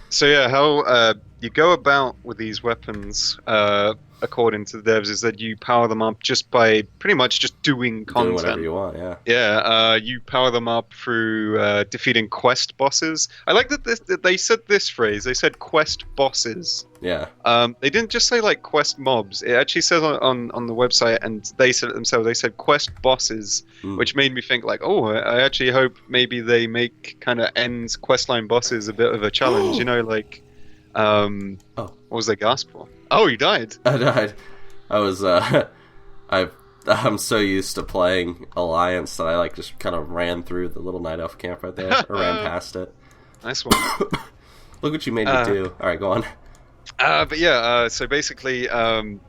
So, yeah, how you go about with these weapons, according to the devs, is that you power them up just by pretty much just doing content. Doing whatever you want, yeah. Yeah, you power them up through defeating quest bosses. I like that they said this phrase. They said quest bosses. Yeah. They didn't just say, like, quest mobs. It actually says on the website, and they said it themselves, they said quest bosses, which made me think, like, oh, I actually hope maybe they make kind of ends questline bosses a bit of a challenge, you know, like, what was their gasp for? Oh, you died. I died. I was, I I'm so used to playing Alliance that I like just kind of ran through the little night elf camp right there, or ran past it. Nice one. Look what you made me do. All right, go on. But yeah, so basically, what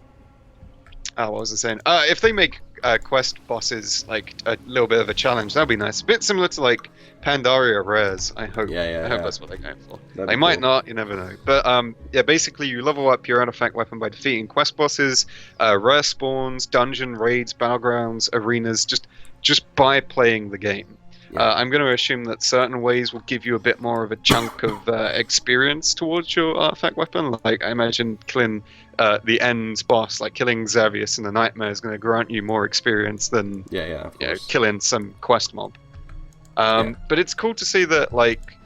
was I saying? If they make quest bosses like a little bit of a challenge, that'd be nice. A bit similar to like Pandaria rares, I hope. I hope that's what they're going for. They might not, you never know. But yeah, basically you level up your artifact weapon by defeating quest bosses, rare spawns, dungeon raids, battlegrounds, arenas, just by playing the game. Yeah. I'm going to assume that certain ways will give you a bit more of a chunk of experience towards your artifact weapon. Like, I imagine killing the end boss, like killing Xavius in the Nightmare, is going to grant you more experience than killing some quest mob. But it's cool to see that, like,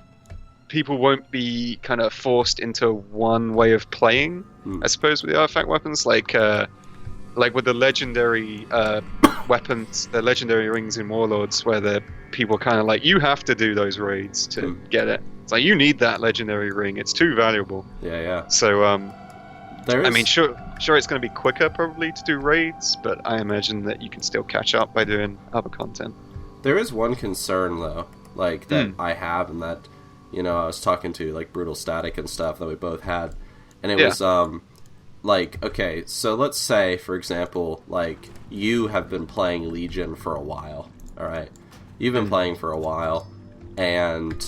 people won't be kind of forced into one way of playing, I suppose, with the artifact weapons. Like with the legendary weapons, the legendary rings in Warlords, where the people kind of like, you have to do those raids to get it. It's like, you need that legendary ring. It's too valuable. Yeah. So, I mean, sure, it's going to be quicker probably to do raids, but I imagine that you can still catch up by doing other content. There is one concern though, like that I have, and that, you know, I was talking to like Brutal Static and stuff that we both had, and it was like, okay, so let's say, for example, like, you have been playing Legion for a while, alright? You've been playing for a while, and,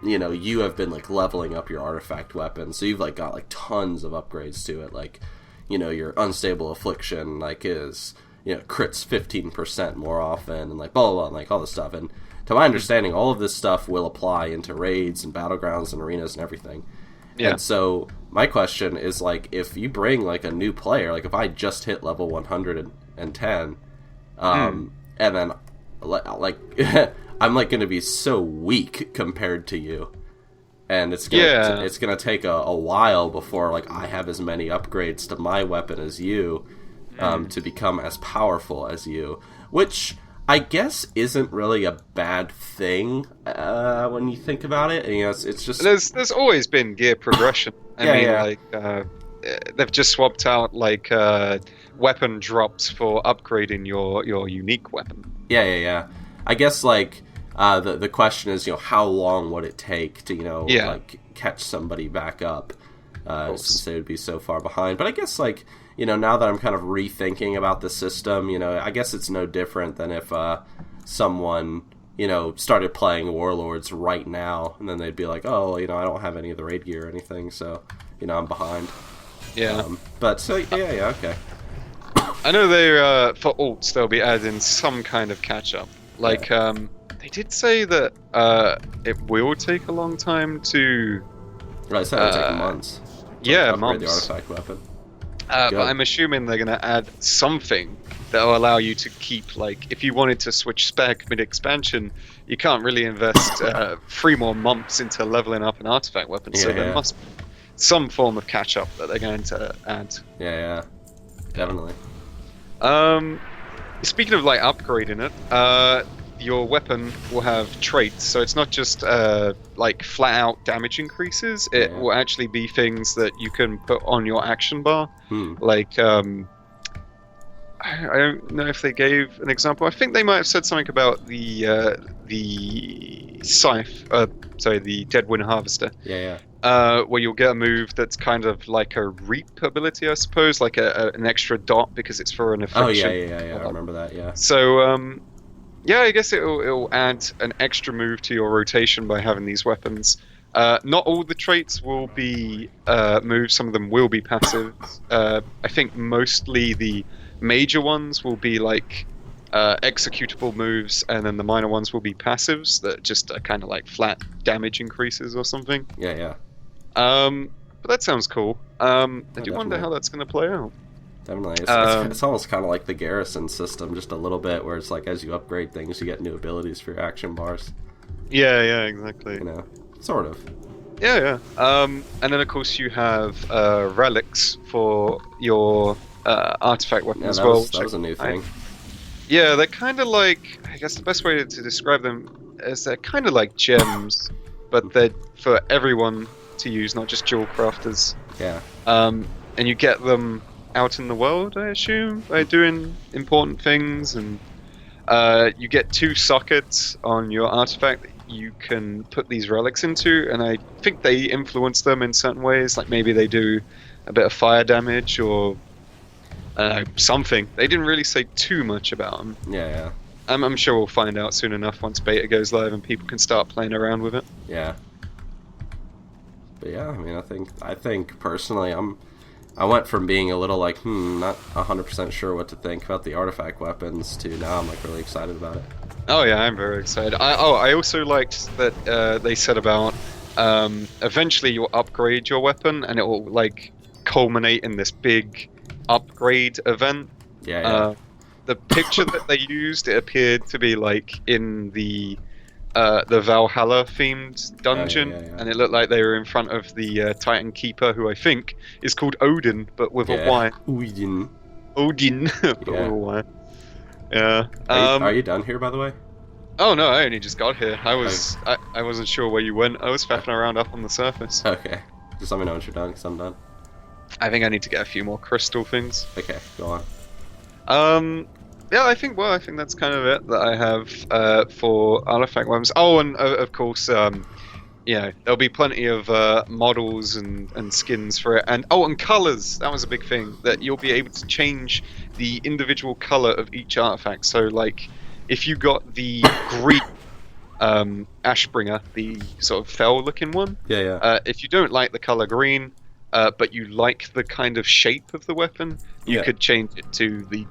you know, you have been, like, leveling up your artifact weapon, so you've, like, got, like, tons of upgrades to it, like, you know, your Unstable Affliction, like, is, you know, crits 15% more often, and, like, blah, blah, blah, and, like, all this stuff, and to my understanding, all of this stuff will apply into raids and battlegrounds and arenas and everything. Yeah. And so my question is, like, if you bring like a new player, like if I just hit level 110, and then like I'm like going to be so weak compared to you, and it's gonna take a while before like I have as many upgrades to my weapon as you, to become as powerful as you, which I guess isn't really a bad thing when you think about it. And, you know, it's just there's always been gear progression. I mean, they've just swapped out like weapon drops for upgrading your unique weapon. Yeah. I guess like the question is, you know, how long would it take to, you know, like catch somebody back up, since they would be so far behind. But I guess, like, you know, now that I'm kind of rethinking about the system, you know, I guess it's no different than if someone, you know, started playing Warlords right now, and then they'd be like, oh, you know, I don't have any of the raid gear or anything, so, you know, I'm behind. Yeah. But, so, yeah, okay. I know they, for alts, they'll be adding some kind of catch-up. Like, they did say that it will take a long time to... Right, so it'll take months. Months. The artifact weapon. But I'm assuming they're going to add something that will allow you to keep, like, if you wanted to switch spec mid-expansion, you can't really invest 3 more months into leveling up an artifact weapon, so there must be some form of catch-up that they're going to add. Yeah, definitely. Speaking of, like, upgrading it, your weapon will have traits, so it's not just like flat-out damage increases. It will actually be things that you can put on your action bar. Like, I don't know if they gave an example. I think they might have said something about the scythe, the Deadwind Harvester. Where you'll get a move that's kind of like a reap ability, I suppose, like an extra dot because it's for an affliction. I remember that. So, I guess it'll add an extra move to your rotation by having these weapons. Not all the traits will be moves, some of them will be passive. I think mostly the major ones will be like executable moves, and then the minor ones will be passives that just are kind of like flat damage increases or something. But that sounds cool. I do wonder how that's going to play out. Definitely. It's almost kind of like the Garrison system, just a little bit, where it's like as you upgrade things, you get new abilities for your action bars. Yeah, exactly. You know, sort of. Yeah. And then, of course, you have relics for your artifact weapon as well. That was a new thing. They're kind of like, I guess the best way to describe them is they're kind of like gems, but they're for everyone to use, not just jewel crafters. And you get them out in the world, I assume, by doing important things, and you get 2 sockets on your artifact that you can put these relics into, and I think they influence them in certain ways, like maybe they do a bit of fire damage or something. They didn't really say too much about them. Yeah. I'm sure we'll find out soon enough once beta goes live and people can start playing around with it. Yeah. But yeah, I mean, I think personally, I went from being a little like, not 100% sure what to think about the artifact weapons to now I'm like really excited about it. Oh yeah, I'm very excited. I also liked that they said about eventually you'll upgrade your weapon and it will like culminate in this big upgrade event. Yeah. The picture that they used, it appeared to be like in the Valhalla themed dungeon, and it looked like they were in front of the Titan Keeper, who I think is called Odin, but with a Y. Odin. But with a Y. Yeah. Are you done here, by the way? Oh no, I only just got here. I wasn't sure where you went. I was faffing around up on the surface. Okay. Just let me know when you're done, because I'm done. I think I need to get a few more crystal things. Okay, go on. Yeah, I think that's kind of it that I have for artifact weapons. Oh, and of course, there'll be plenty of models and skins for it, and colors. That was a big thing, that you'll be able to change the individual color of each artifact. So, like, if you got the green Ashbringer, the sort of fell-looking one, if you don't like the color green, but you like the kind of shape of the weapon, you could change it to the,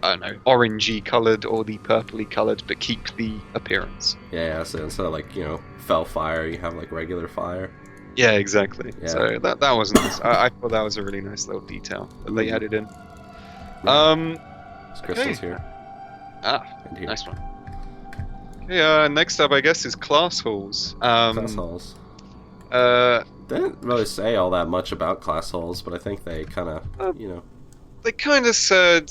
I don't know, orangey coloured or the purpley coloured, but keep the appearance. Yeah, so instead of like, fell fire, you have like regular fire. Yeah, exactly. Yeah. So that was nice. I thought that was a really nice little detail that they added in. Crystal's here. Here. Nice one. Okay, next up I guess is class halls. Class halls. They didn't really say all that much about class halls, but I think they kind of, They kind of said,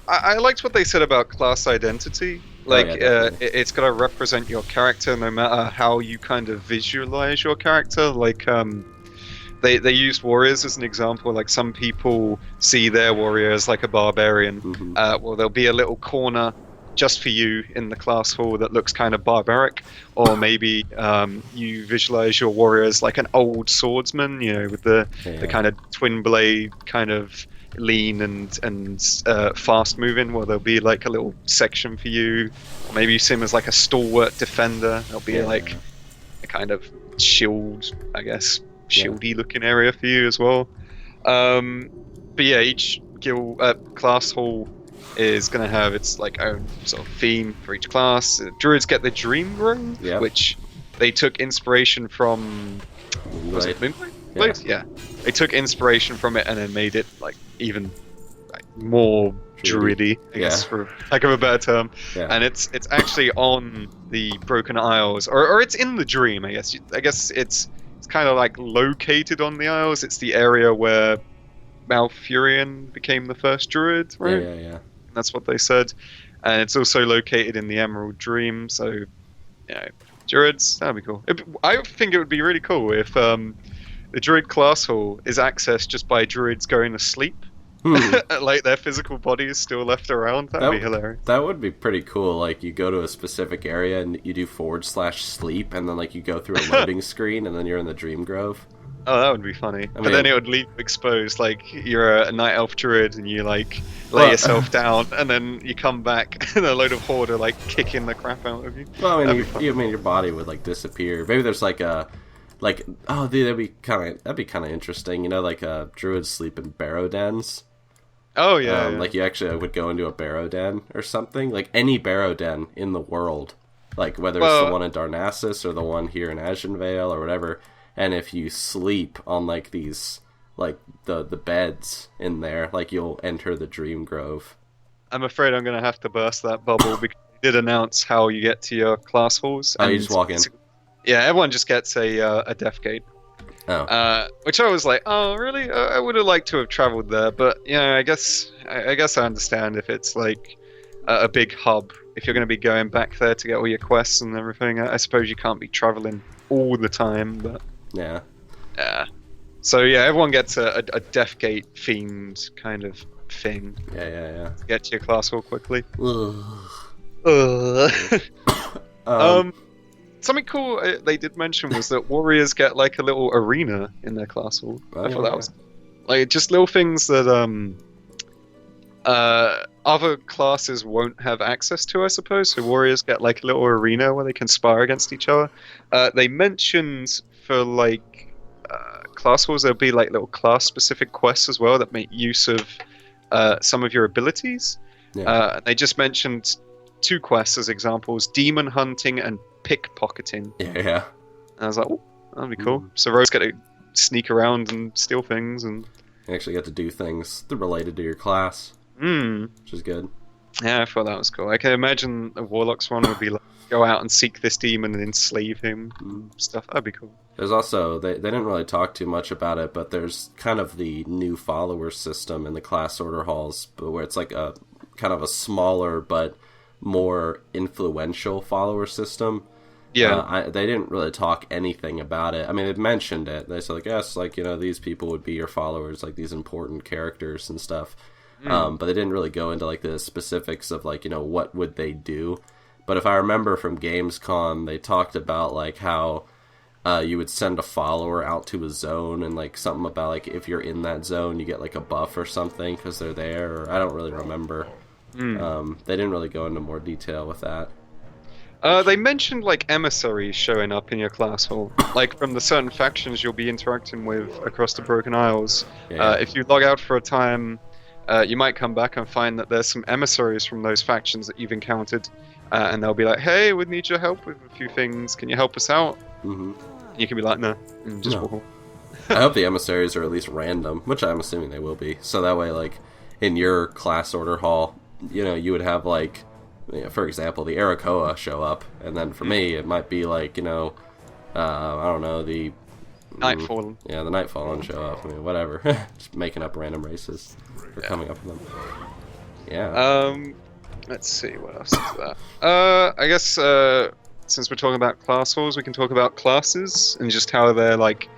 I liked what they said about class identity. Like, it's got to represent your character no matter how you kind of visualize your character. Like, they used warriors as an example. Like, some people see their warrior as like a barbarian. Mm-hmm. Well, there'll be a little corner just for you in the class hall that looks kind of barbaric, or maybe you visualize your warrior as like an old swordsman, with the kind of twin blade, kind of lean and fast moving. Well, there'll be like a little section for you, or maybe you see him as like a stalwart defender. There'll be like a kind of shield, I guess, shieldy looking area for you as well. But yeah, each guild class hall is going to have its like own sort of theme for each class. Druids get the Dream Grove, which they took inspiration from. Was it Moonlight? Yeah. They took inspiration from it and then made it like even like more druidy, I guess, for lack of a better term. Yeah. And it's actually on the Broken Isles, or it's in the Dream, I guess. I guess it's kind of like located on the Isles. It's the area where Malfurion became the first druid, right? Yeah. That's what they said. And it's also located in the Emerald Dream, so, druids, that'd be cool. I think it would be really cool if the druid class hall is accessed just by druids going to sleep. Like, their physical body is still left around. That'd be hilarious. That would be pretty cool. Like, you go to a specific area and you do /sleep, and then, like, you go through a loading screen, and then you're in the Dream Grove. Oh, that would be funny. But then it would leave exposed, like, you're a night elf druid and you, like, lay yourself down, and then you come back and a load of horde are, like, kicking the crap out of you. Well, I mean, your body would, like, disappear. Maybe there's, like, that'd be kind of interesting. Like, druids sleep in barrow dens. Oh, yeah. Like, you actually would go into a barrow den or something. Like, any barrow den in the world. Like, whether it's the one in Darnassus or the one here in Ashenvale or whatever. And if you sleep on, like, these, like, the beds in there, like, you'll enter the Dream Grove. I'm afraid I'm going to have to burst that bubble because they did announce how you get to your class halls. Oh, you just walk in? Yeah, everyone just gets a death gate. Oh. Which I was like, oh, really? I would have liked to have traveled there, but, I guess I understand if it's, like, a big hub. If you're going to be going back there to get all your quests and everything, I suppose you can't be traveling all the time, but... Yeah. So yeah, everyone gets a Deathgate themed kind of thing. Yeah. To get to your class hall quickly. Um, Something cool they did mention was that warriors get like a little arena in their class hall. I thought that was like just little things that other classes won't have access to, I suppose. So warriors get like a little arena where they can spar against each other. They mentioned for like class halls there'll be like little class specific quests as well that make use of some of your abilities. They just mentioned 2 quests as examples: demon hunting and pickpocketing. Yeah. And I was like, oh, that'd be cool. So Rose get to sneak around and steal things, and You actually get to do things that are related to your class, which is good. Yeah, I thought that was cool. I can imagine a Warlock's one would be like, go out and seek this demon and enslave him, stuff. That'd be cool. There's also, they didn't really talk too much about it, but there's kind of the new follower system in the class order halls, but where it's like a kind of a smaller but more influential follower system. Yeah. They didn't really talk anything about it. I mean, they mentioned it. They said, like, yes, like, these people would be your followers, like these important characters and stuff. But they didn't really go into, like, the specifics of, like, what would they do. But if I remember from Gamescom, they talked about, like, how you would send a follower out to a zone and, like, something about, like, if you're in that zone, you get, like, a buff or something because they're there. Or I don't really remember. They didn't really go into more detail with that. They mentioned like emissaries showing up in your class hall, like from the certain factions you'll be interacting with across the Broken Isles. If you log out for a time, you might come back and find that there's some emissaries from those factions that you've encountered, and they'll be like, "Hey, we need your help with a few things. Can you help us out?" You can be like, "No," and just walk on. I hope the emissaries are at least random, which I'm assuming they will be. So that way, like in your class order hall, you would have like. For example, the Arakoa show up, and then for me, it might be like, I don't know, the... Nightfallen. Yeah, the Nightfallen show up. I mean, whatever. Just making up random races for coming up with them. Yeah. Let's see, what else is there? I guess, since we're talking about class halls, we can talk about classes, and just how they're, like,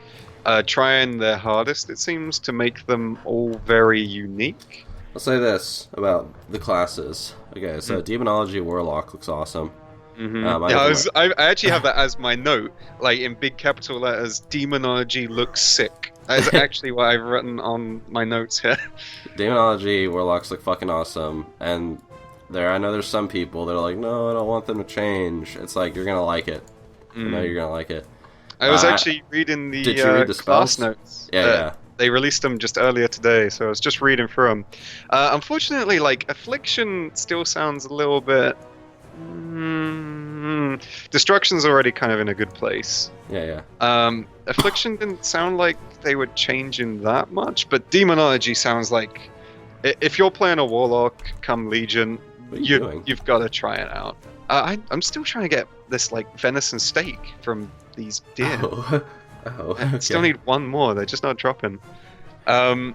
trying their hardest, it seems, to make them all very unique. I'll say this about the classes. Okay, so Demonology Warlock looks awesome. I actually have that as my note, like in big capital letters. Demonology looks sick. That's actually what I've written on my notes here. Demonology Warlocks look fucking awesome, and I know there's some people that are like, no, I don't want them to change. It's like, you're gonna like it. I know you're gonna like it. I was actually reading the, did you read the class spells? notes. Yeah. They released them just earlier today, so I was just reading through them. Unfortunately, like, Affliction still sounds a little bit... Destruction's already kind of in a good place. Yeah. Affliction didn't sound like they were changing that much, but Demonology sounds like... If you're playing a Warlock come Legion, you've got to try it out. I'm still trying to get this, like, venison steak from these deer. Okay. Still need one more, they're just not dropping. But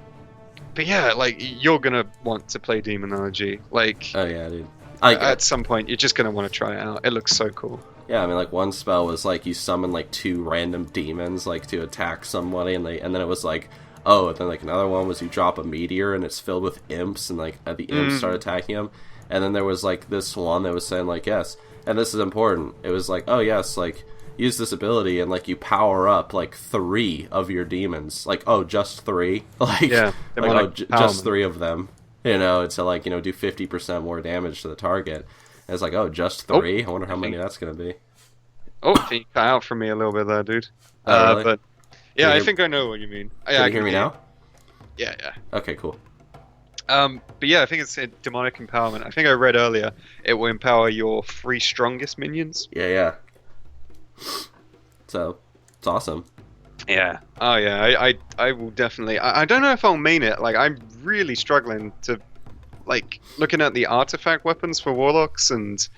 yeah, like, you're gonna want to play Demonology. Like, oh yeah, dude. At some point, you're just gonna want to try it out. It looks so cool. Yeah, I mean, like, one spell was like you summon like 2 random demons like to attack somebody, and then it was like, oh, and then like another one was you drop a meteor and it's filled with imps, and like the imps start attacking them. And then there was like this one that was saying like, yes, and this is important. It was like, oh yes, like, use this ability and like you power up like 3 of your demons. Like, oh, just 3? Like, yeah, like, just 3 of them. To like, do 50% more damage to the target. And it's like, oh, just 3? I wonder how many that's gonna be. Oh, you cut out from me a little bit there, dude. Really? But yeah, I think I know what you mean. Can you hear me now? Yeah. Okay, cool. But yeah, I think it's demonic empowerment. I think I read earlier it will empower your 3 strongest minions. Yeah. So, it's awesome. Yeah. Oh yeah, I will definitely... I don't know if I'll main it. Like, I'm really struggling to... Like, looking at the artifact weapons for Warlocks, and...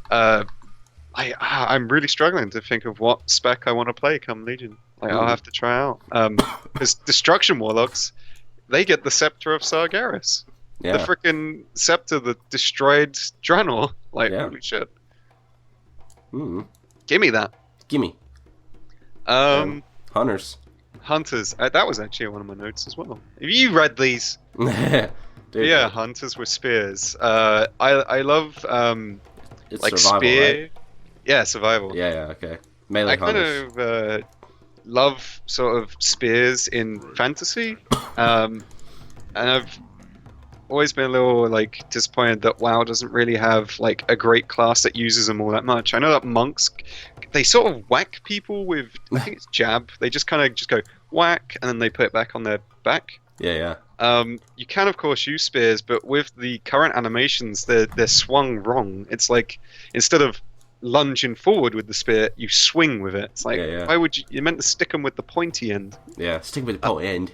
I'm really struggling to think of what spec I want to play come Legion. Like, I'll have to try out. Because Destruction Warlocks, they get the Scepter of Sargeras. Yeah. The freaking Scepter that destroyed Draenor. Like, holy shit. Give me that. Gimme. Hunters. Hunters. That was actually one of my notes as well. Have you read these? Dude, Yeah, hunters with spears. I love it's like survival, spear. right? Yeah, survival. Yeah, okay. Melee I kind hunters. of love sort of spears in fantasy, and I've always been a little like disappointed that WoW doesn't really have like a great class that uses them all that much. I know that monks, they sort of whack people with, I think it's jab. They just kind of just go whack and then they put it back on their back. Yeah. You can of course use spears, but with the current animations, they're swung wrong. It's like instead of lunging forward with the spear, you swing with it. It's like why would you? You're meant to stick them with the pointy end. Yeah, stick with the pointy end.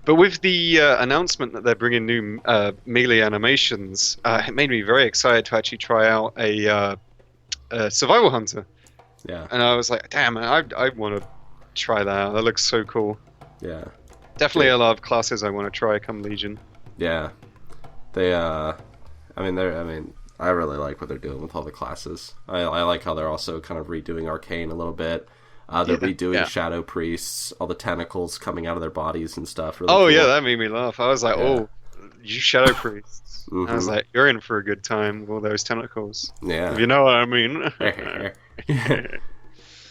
But with the announcement that they're bringing new melee animations, it made me very excited to actually try out a survival hunter. Yeah. And I was like, damn, I want to try that out. That looks so cool. Yeah. Definitely a lot of classes I want to try come Legion. Yeah. They I really like what they're doing with all the classes. I like how they're also kind of redoing Arcane a little bit. They're redoing Shadow Priests, all the tentacles coming out of their bodies and stuff. Really cool. Yeah, that made me laugh. I was like, you Shadow Priests. I was like, you're in for a good time with all those tentacles. Yeah. If you know what I mean.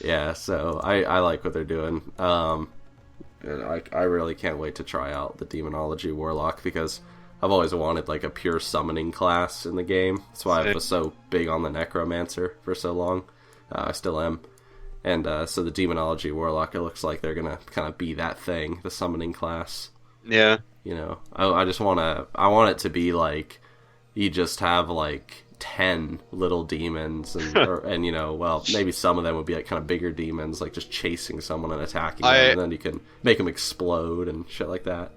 Yeah, so I like what they're doing. And I really can't wait to try out the Demonology Warlock because I've always wanted like a pure summoning class in the game. That's why I was so big on the Necromancer for so long. I still am. And so the Demonology Warlock, it looks like they're going to kind of be that thing, the summoning class. Yeah. You know, I just want it to be like, you just have like 10 little demons and you know, well, maybe some of them would be like kind of bigger demons, like just chasing someone and attacking them, and then you can make them explode and shit like that.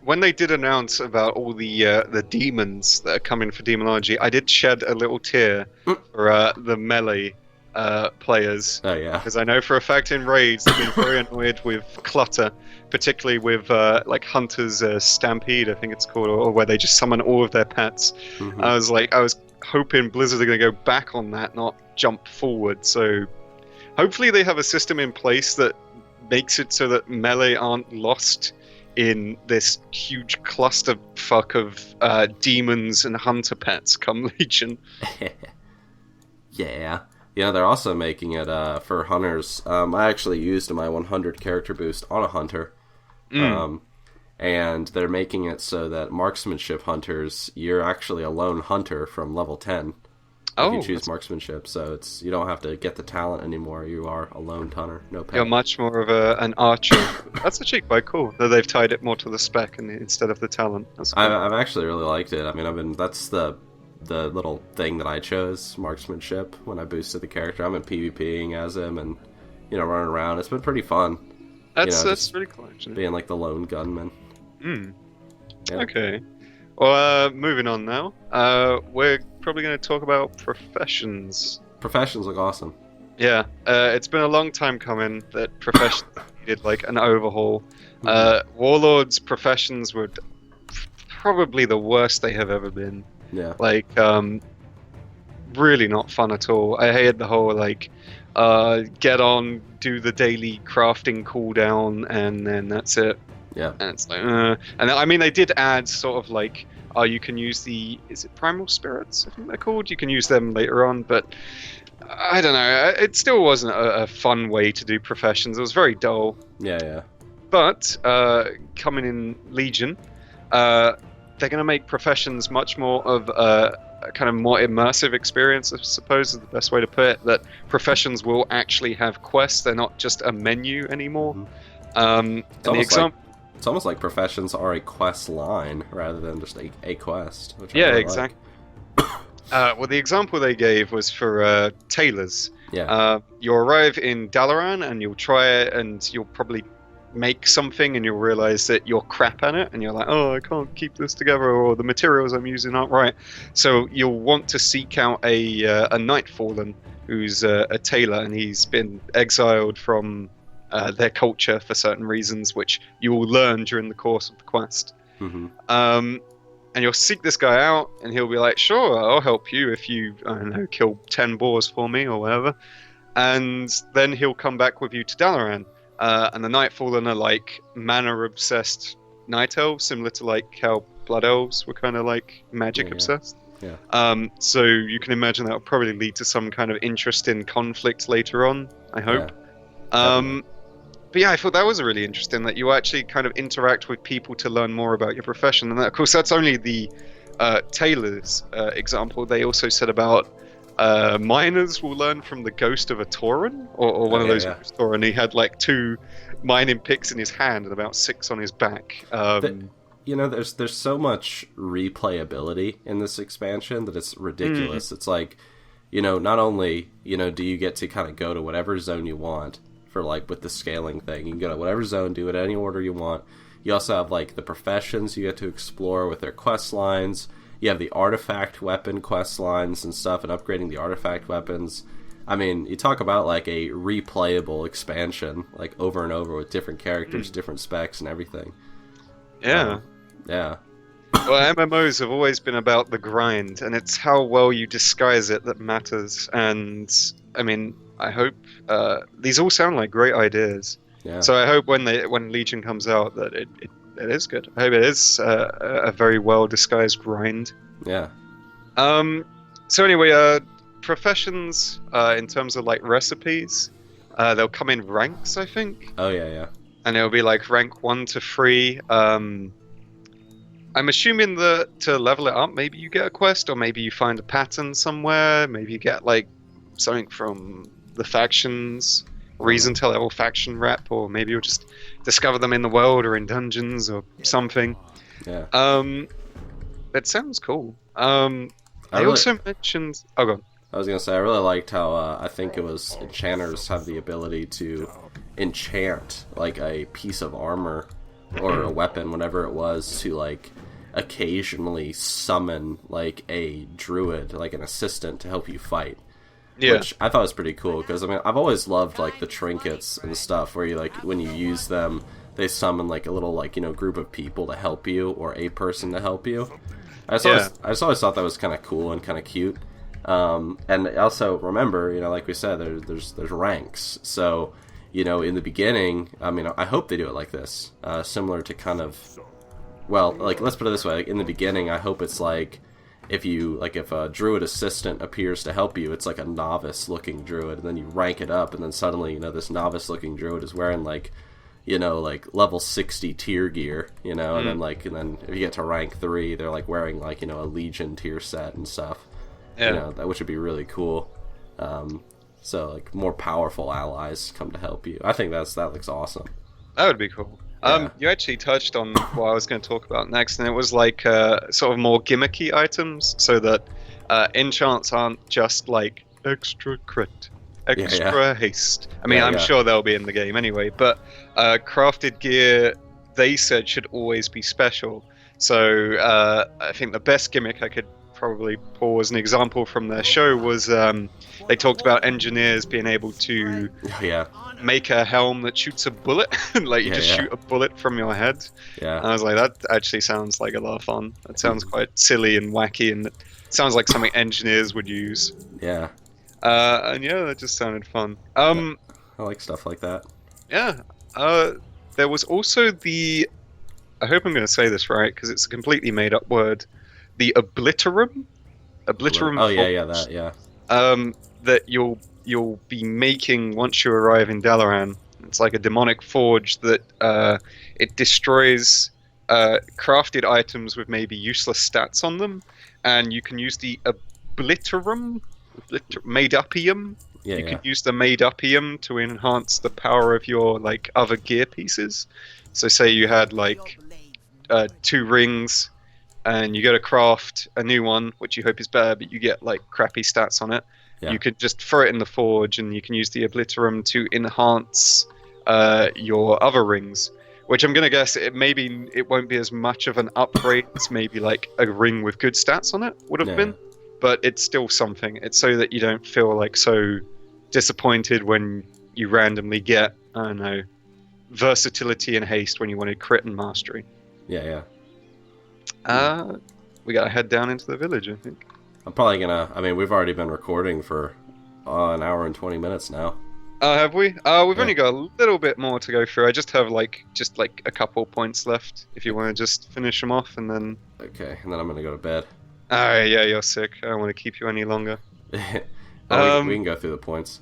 When they did announce about all the demons that are coming for Demonology, I did shed a little tear for the melee players. Oh yeah, because I know for a fact in raids they've been very annoyed with clutter, particularly with like Hunter's Stampede, I think it's called, or where they just summon all of their pets. I was hoping Blizzard are going to go back on that, not jump forward. So hopefully they have a system in place that makes it so that melee aren't lost in this huge clusterfuck of demons and hunter pets come Legion. Yeah. Yeah, they're also making it for hunters. I actually used my 100 character boost on a hunter. And they're making it so that marksmanship hunters, you're actually a lone hunter from level 10 if you choose marksmanship. So you don't have to get the talent anymore. You are a lone hunter, no pet. You're much more of an archer. That's actually quite cool that they've tied it more to the spec instead of the talent. That's cool. I've actually really liked it. I mean, that's the little thing that I chose, marksmanship, when I boosted the character. I've been PvPing as him and, you know, running around. It's been pretty fun. That's really cool, actually. Being like the lone gunman. Yeah. Okay. Well, moving on now. We're probably going to talk about professions. Professions look awesome. Yeah. It's been a long time coming that professions needed like an overhaul. Warlords professions were probably the worst they have ever been. Yeah. Like, really not fun at all. I hated the whole, like, get on, do the daily crafting cooldown, and then that's it. Yeah. And it's like, and I mean, they did add sort of like, you can use is it Primal Spirits, I think they're called? You can use them later on, but I don't know. It still wasn't a fun way to do professions. It was very dull. Yeah. But, coming in Legion, they're going to make professions much more of a kind of more immersive experience, I suppose is the best way to put it, that professions will actually have quests. They're not just a menu anymore. It's almost like professions are a quest line rather than just a quest. Which yeah, really exactly. Well, the example they gave was for tailors. Yeah. You arrive in Dalaran and you'll try it and you'll probably make something and you'll realize that you're crap at it and you're like, oh, I can't keep this together, or the materials I'm using aren't right. So you'll want to seek out a Nightfallen who's a tailor, and he's been exiled from their culture for certain reasons, which you will learn during the course of the quest. And you'll seek this guy out and he'll be like, sure, I'll help you if you, I don't know, kill 10 boars for me or whatever. And then he'll come back with you to Dalaran. And the Nightfallen are like mana-obsessed night elves, similar to like how blood elves were kind of like magic-obsessed. Yeah. So you can imagine that will probably lead to some kind of interesting conflict later on, I hope. Definitely. But yeah, I thought that was really interesting, that you actually kind of interact with people to learn more about your profession. And that, of course, that's only the tailor's example. They also said about miners will learn from the ghost of a Tauren, or one of those Tauren. He had like 2 mining picks in his hand and about 6 on his back. There's so much replayability in this expansion that it's ridiculous. It's like, not only, do you get to kind of go to whatever zone you want for like with the scaling thing. You can go to whatever zone, do it any order you want. You also have like the professions you get to explore with their quest lines. You have the artifact weapon quest lines and stuff, and upgrading the artifact weapons. I mean, you talk about like a replayable expansion, like over and over with different characters, different specs, and everything. Yeah. Yeah. Well, MMOs have always been about the grind, and it's how well you disguise it that matters. And I mean, I hope these all sound like great ideas. Yeah. So I hope when Legion comes out that it is good. I hope it is a very well disguised grind. Yeah. So anyway, professions in terms of like recipes, they'll come in ranks, I think. Oh yeah. And it'll be like rank 1 to 3. I'm assuming that to level it up, maybe you get a quest, or maybe you find a pattern somewhere. Maybe you get like something from the factions, reason to level faction rep, or maybe you'll just discover them in the world or in dungeons or something. Yeah. That sounds cool. They also mentioned. Oh, go on. I was gonna say I really liked how I think it was enchanters have the ability to enchant like a piece of armor or a weapon, whatever it was, to like occasionally summon like a druid, like an assistant, to help you fight. Yeah. Which I thought was pretty cool, because I mean I've always loved like the trinkets and stuff where you like when you use them they summon like a little like group of people to help you, or a person to help you. I just always thought that was kind of cool and kind of cute. And also remember, like we said, there's ranks. So in the beginning, I mean, I hope they do it like this, similar to kind of, well, like let's put it this way: like, in the beginning, I hope it's like if a druid assistant appears to help you, it's like a novice-looking druid, and then you rank it up, and then suddenly, this novice-looking druid is wearing like level 60 tier gear, and then if you get to rank 3, they're like wearing like a Legion tier set and stuff. Yeah. Which would be really cool. So like more powerful allies come to help you. I think that looks awesome. That would be cool. Yeah. You actually touched on what I was going to talk about next, and it was like sort of more gimmicky items, so that enchants aren't just like extra crit, extra haste. I mean, I'm sure they'll be in the game anyway, but crafted gear, they said, should always be special. So I think the best gimmick I could probably pull as an example from their show was they talked about engineers being able to make a helm that shoots a bullet. Like you just shoot a bullet from your head. Yeah. And I was like, that actually sounds like a lot of fun. That sounds quite silly and wacky, and it sounds like something engineers would use. Yeah. And yeah, that just sounded fun. I like stuff like that. Yeah. There was also the, I hope I'm going to say this right, because it's a completely made up word, the Obliterum. Oh yeah, that, yeah. That you'll be making once you arrive in Dalaran. It's like a demonic forge that it destroys crafted items with maybe useless stats on them, and you can use the Obliterum, Made-Upium. You can use the Made-Upium to enhance the power of your like other gear pieces. So say you had like 2 rings, and you go to craft a new one, which you hope is better, but you get like crappy stats on it. Yeah. You could just throw it in the forge, and you can use the Obliterum to enhance your other rings. Which I'm gonna guess it won't be as much of an upgrade as maybe like a ring with good stats on it would have been, but it's still something. It's so that you don't feel like so disappointed when you randomly get, I don't know, versatility and haste when you wanted crit and mastery. Yeah. We gotta head down into the village, I think. I'm probably gonna. I mean, we've already been recording for an hour and 20 minutes now. Have we? We've only got a little bit more to go through. I just have just a couple points left. If you want to just finish them off, and then. Okay, and then I'm gonna go to bed. Alright, yeah, you're sick. I don't want to keep you any longer. Well, we can go through the points.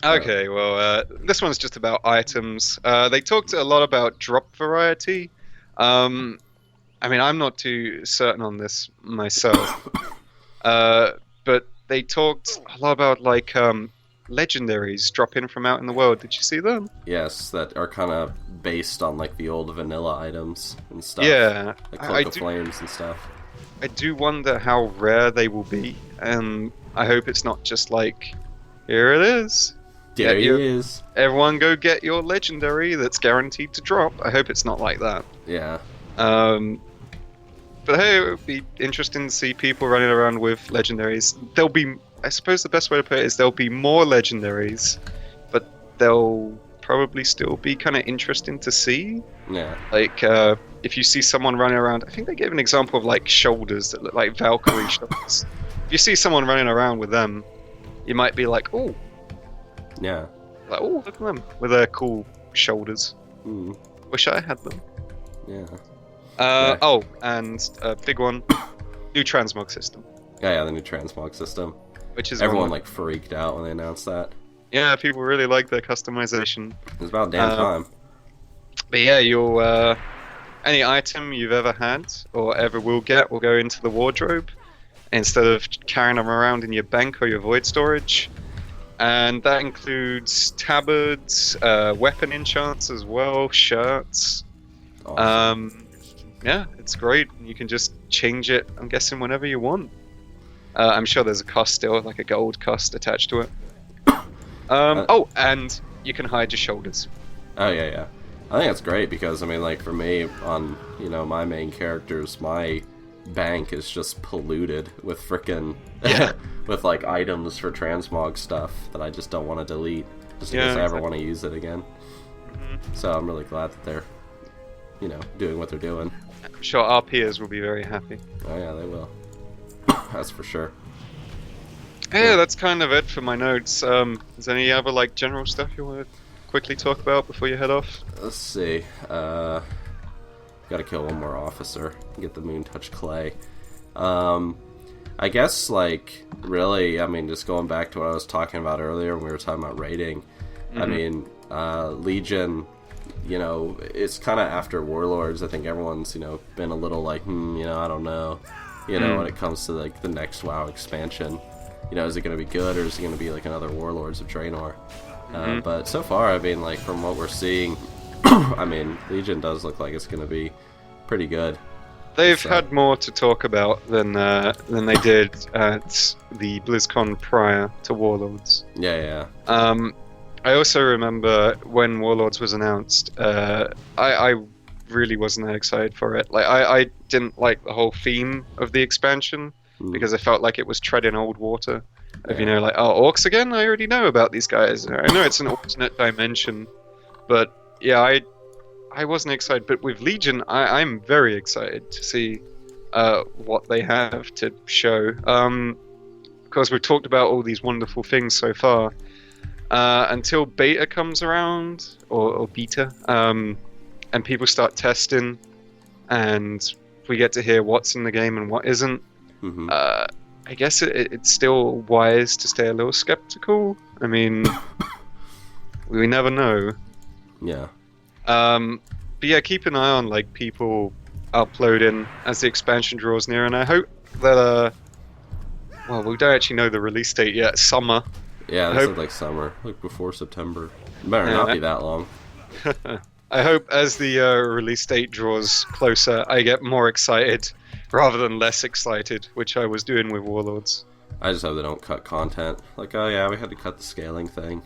Okay, well, this one's just about items. They talked a lot about drop variety. I mean, I'm not too certain on this myself. But they talked a lot about legendaries drop in from out in the world. Did you see them? Yes, that are kind of based on the old vanilla items and stuff. Yeah, like Cloak of Flames and stuff. I do wonder how rare they will be, and I hope it's not just here it is. There he is. Everyone go get your legendary that's guaranteed to drop. I hope it's not like that. Yeah. But hey, it would be interesting to see people running around with legendaries. There'll be, I suppose the best way to put it is there'll be more legendaries, but they'll probably still be kind of interesting to see. Yeah. If you see someone running around, I think they gave an example of shoulders that look like Valkyrie shoulders. If you see someone running around with them, you might be like, oh. Yeah. Oh, look at them with their cool shoulders. Wish I had them. Yeah. Oh, and a big one, new transmog system. Yeah, the new transmog system. Which is everyone freaked out when they announced that. Yeah, people really like their customization. It was about damn time. But yeah, you'll any item you've ever had or ever will get will go into the wardrobe instead of carrying them around in your bank or your void storage. And that includes tabards, weapon enchants as well, shirts. Awesome. Yeah, it's great. You can just change it, I'm guessing, whenever you want. I'm sure there's a cost still, like a gold cost attached to it. Oh, and you can hide your shoulders. Oh, yeah. I think that's great because, I mean, for me, on, my main characters, my bank is just polluted with frickin' with items for transmog stuff that I just don't want to delete just in case I ever want to use it again. So I'm really glad that they're doing what they're doing. I'm sure our peers will be very happy. Oh yeah, they will. That's for sure. Yeah, that's kind of it for my notes. Is there any other general stuff you want to quickly talk about before you head off? Let's see. Gotta kill one more officer and get the Moon Touch Clay. I guess, really, I mean, just going back to what I was talking about earlier when we were talking about rating, I mean, Legion, it's kind of after Warlords. I think everyone's, been a little I don't know, when it comes to, the next WoW expansion. Is it going to be good or is it going to be, another Warlords of Draenor? But so far, I mean, from what we're seeing, I mean, Legion does look like it's going to be pretty good. They've had more to talk about than they did at the BlizzCon prior to Warlords. Yeah. I also remember when Warlords was announced, I really wasn't that excited for it. I didn't like the whole theme of the expansion because I felt like it was treading old water. Of, orcs again? I already know about these guys. I know it's an alternate dimension, but yeah, I wasn't excited. But with Legion, I'm very excited to see what they have to show. Because we've talked about all these wonderful things so far. Until beta comes around, or beta, and people start testing, and we get to hear what's in the game and what isn't, I guess it's still wise to stay a little skeptical. I mean, we never know. Yeah. But yeah, keep an eye on people uploading as the expansion draws near, and I hope that well, we don't actually know the release date yet. Summer. Yeah, this is summer, before September. It better not be that long. I hope as the release date draws closer, I get more excited rather than less excited, which I was doing with Warlords. I just hope they don't cut content. Oh yeah, we had to cut the scaling thing.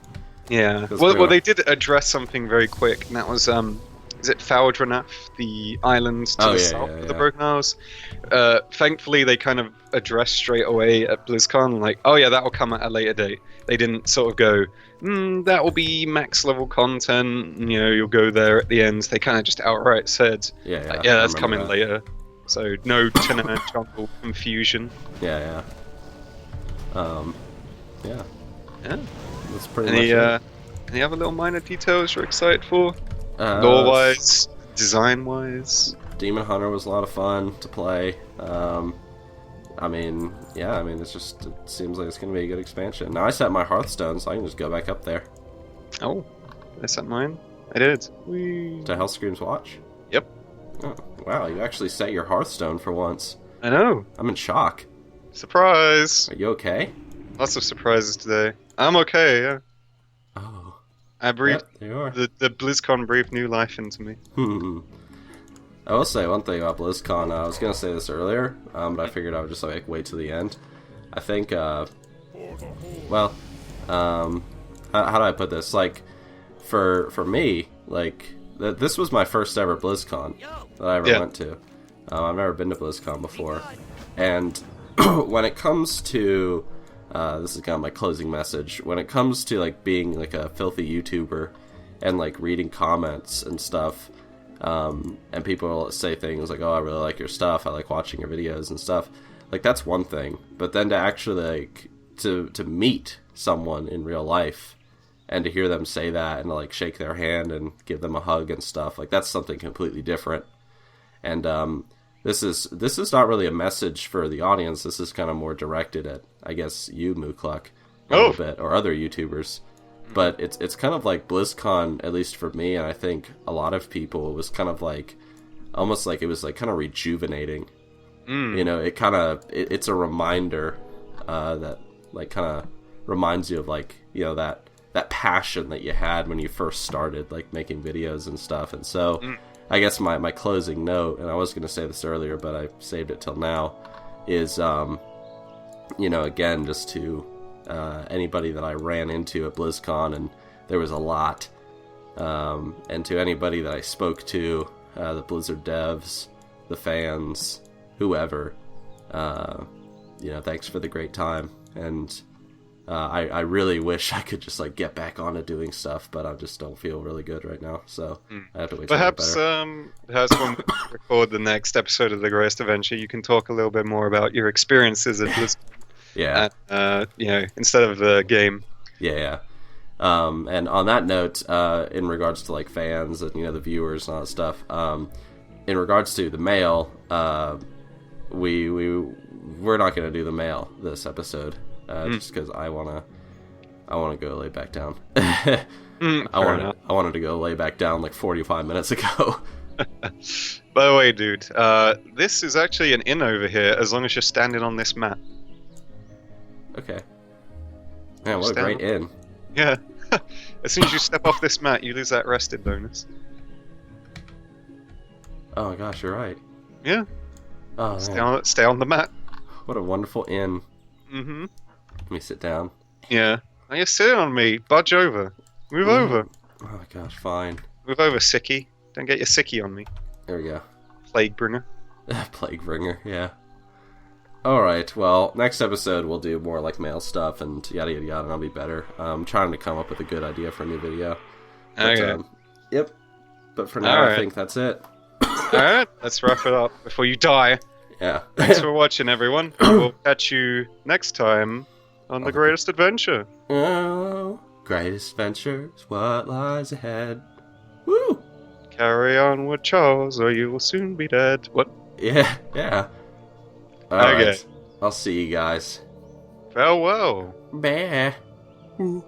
Yeah. Well, they did address something very quick, and that was is it Faldranath, the island to the south of the Broken Isles? Thankfully, they kind of addressed straight away at BlizzCon, oh yeah, that will come at a later date. They didn't sort of go, that will be max level content, you'll go there at the end. They kind of just outright said, yeah, that's coming later. So no Tenement jungle confusion. Yeah. Yeah. Yeah. That's pretty much it. Any other little minor details you're excited for? Uh, Lore-wise, design-wise? Demon Hunter was a lot of fun to play. It seems like it's going to be a good expansion. Now I set my Hearthstone, so I can just go back up there. Oh, I set mine. I did. Whee. To Hellscream's Watch? Yep. Oh, wow, you actually set your Hearthstone for once. I know. I'm in shock. Surprise! Are you okay? Lots of surprises today. I'm okay, yeah. Oh. I breathed... Yep, there you are. The BlizzCon breathed new life into me. I will say one thing about BlizzCon. I was going to say this earlier, but I figured I would just wait to the end. I think, how do I put this? Like, for me, like, this was my first ever BlizzCon that I ever went to. I've never been to BlizzCon before. And when it comes to, this is kind of my closing message, when it comes to, like, being, like, a filthy YouTuber and, like, reading comments and stuff, and people say things like, oh, I really like your stuff, I like watching your videos and stuff, like, that's one thing. But then to actually, like, to meet someone in real life and to hear them say that and to, like, shake their hand and give them a hug and stuff, like, that's something completely different. And this is not really a message for the audience. This is kind of more directed at, I guess, you, Moocluck, a little bit, or other YouTubers. But it's kind of like BlizzCon, at least for me, and I think a lot of people, it was kind of like, almost like it was like kind of rejuvenating. You know, it's a reminder that, like, kind of reminds you of, like, you know, that passion that you had when you first started, like, making videos and stuff. And so I guess my closing note, and I was going to say this earlier, but I saved it till now, is, you know, again, just to anybody that I ran into at BlizzCon, and there was a lot, and to anybody that I spoke to, the Blizzard devs, the fans, whoever, you know, thanks for the great time. And I really wish I could just, like, get back onto doing stuff, but I just don't feel really good right now, so I have to wait till Perhaps, better. perhaps when we record the next episode of The Greatest Adventure, you can talk a little bit more about your experiences at BlizzCon. Yeah. You know, instead of the game. Yeah. And on that note, in regards to, like, fans and, you know, the viewers and all that stuff, in regards to the mail, we're not going to do the mail this episode, just because I wanna go lay back down. I wanted to go lay back down like 45 minutes ago. By the way, dude, this is actually an inn over here, as long as you're standing on this mat. Okay. Man, what a great inn. Yeah. As soon as you step off this mat, you lose that rested bonus. Oh my gosh, you're right. Yeah. Oh, Stay on the mat. What a wonderful inn. Mm-hmm. Let me sit down. Yeah. Now you're sitting on me. Budge over. Move over. Oh my gosh, fine. Move over, sickie. Don't get your sickie on me. There we go. Plague bringer. Plague bringer, yeah. Alright, well, next episode we'll do more, like, mail stuff and yada yada yada, and I'll be better. I'm trying to come up with a good idea for a new video. But, Okay. Yep. But for now, I think that's it. Alright, let's wrap it up before you die. Yeah. Thanks for watching, everyone. We'll catch you next time on The Greatest Adventure. Oh, greatest adventures, what lies ahead. Woo! Carry onward, Charles, or you will soon be dead. What? Yeah. All Okay. right. I'll see you guys. Farewell. Bye. Woo.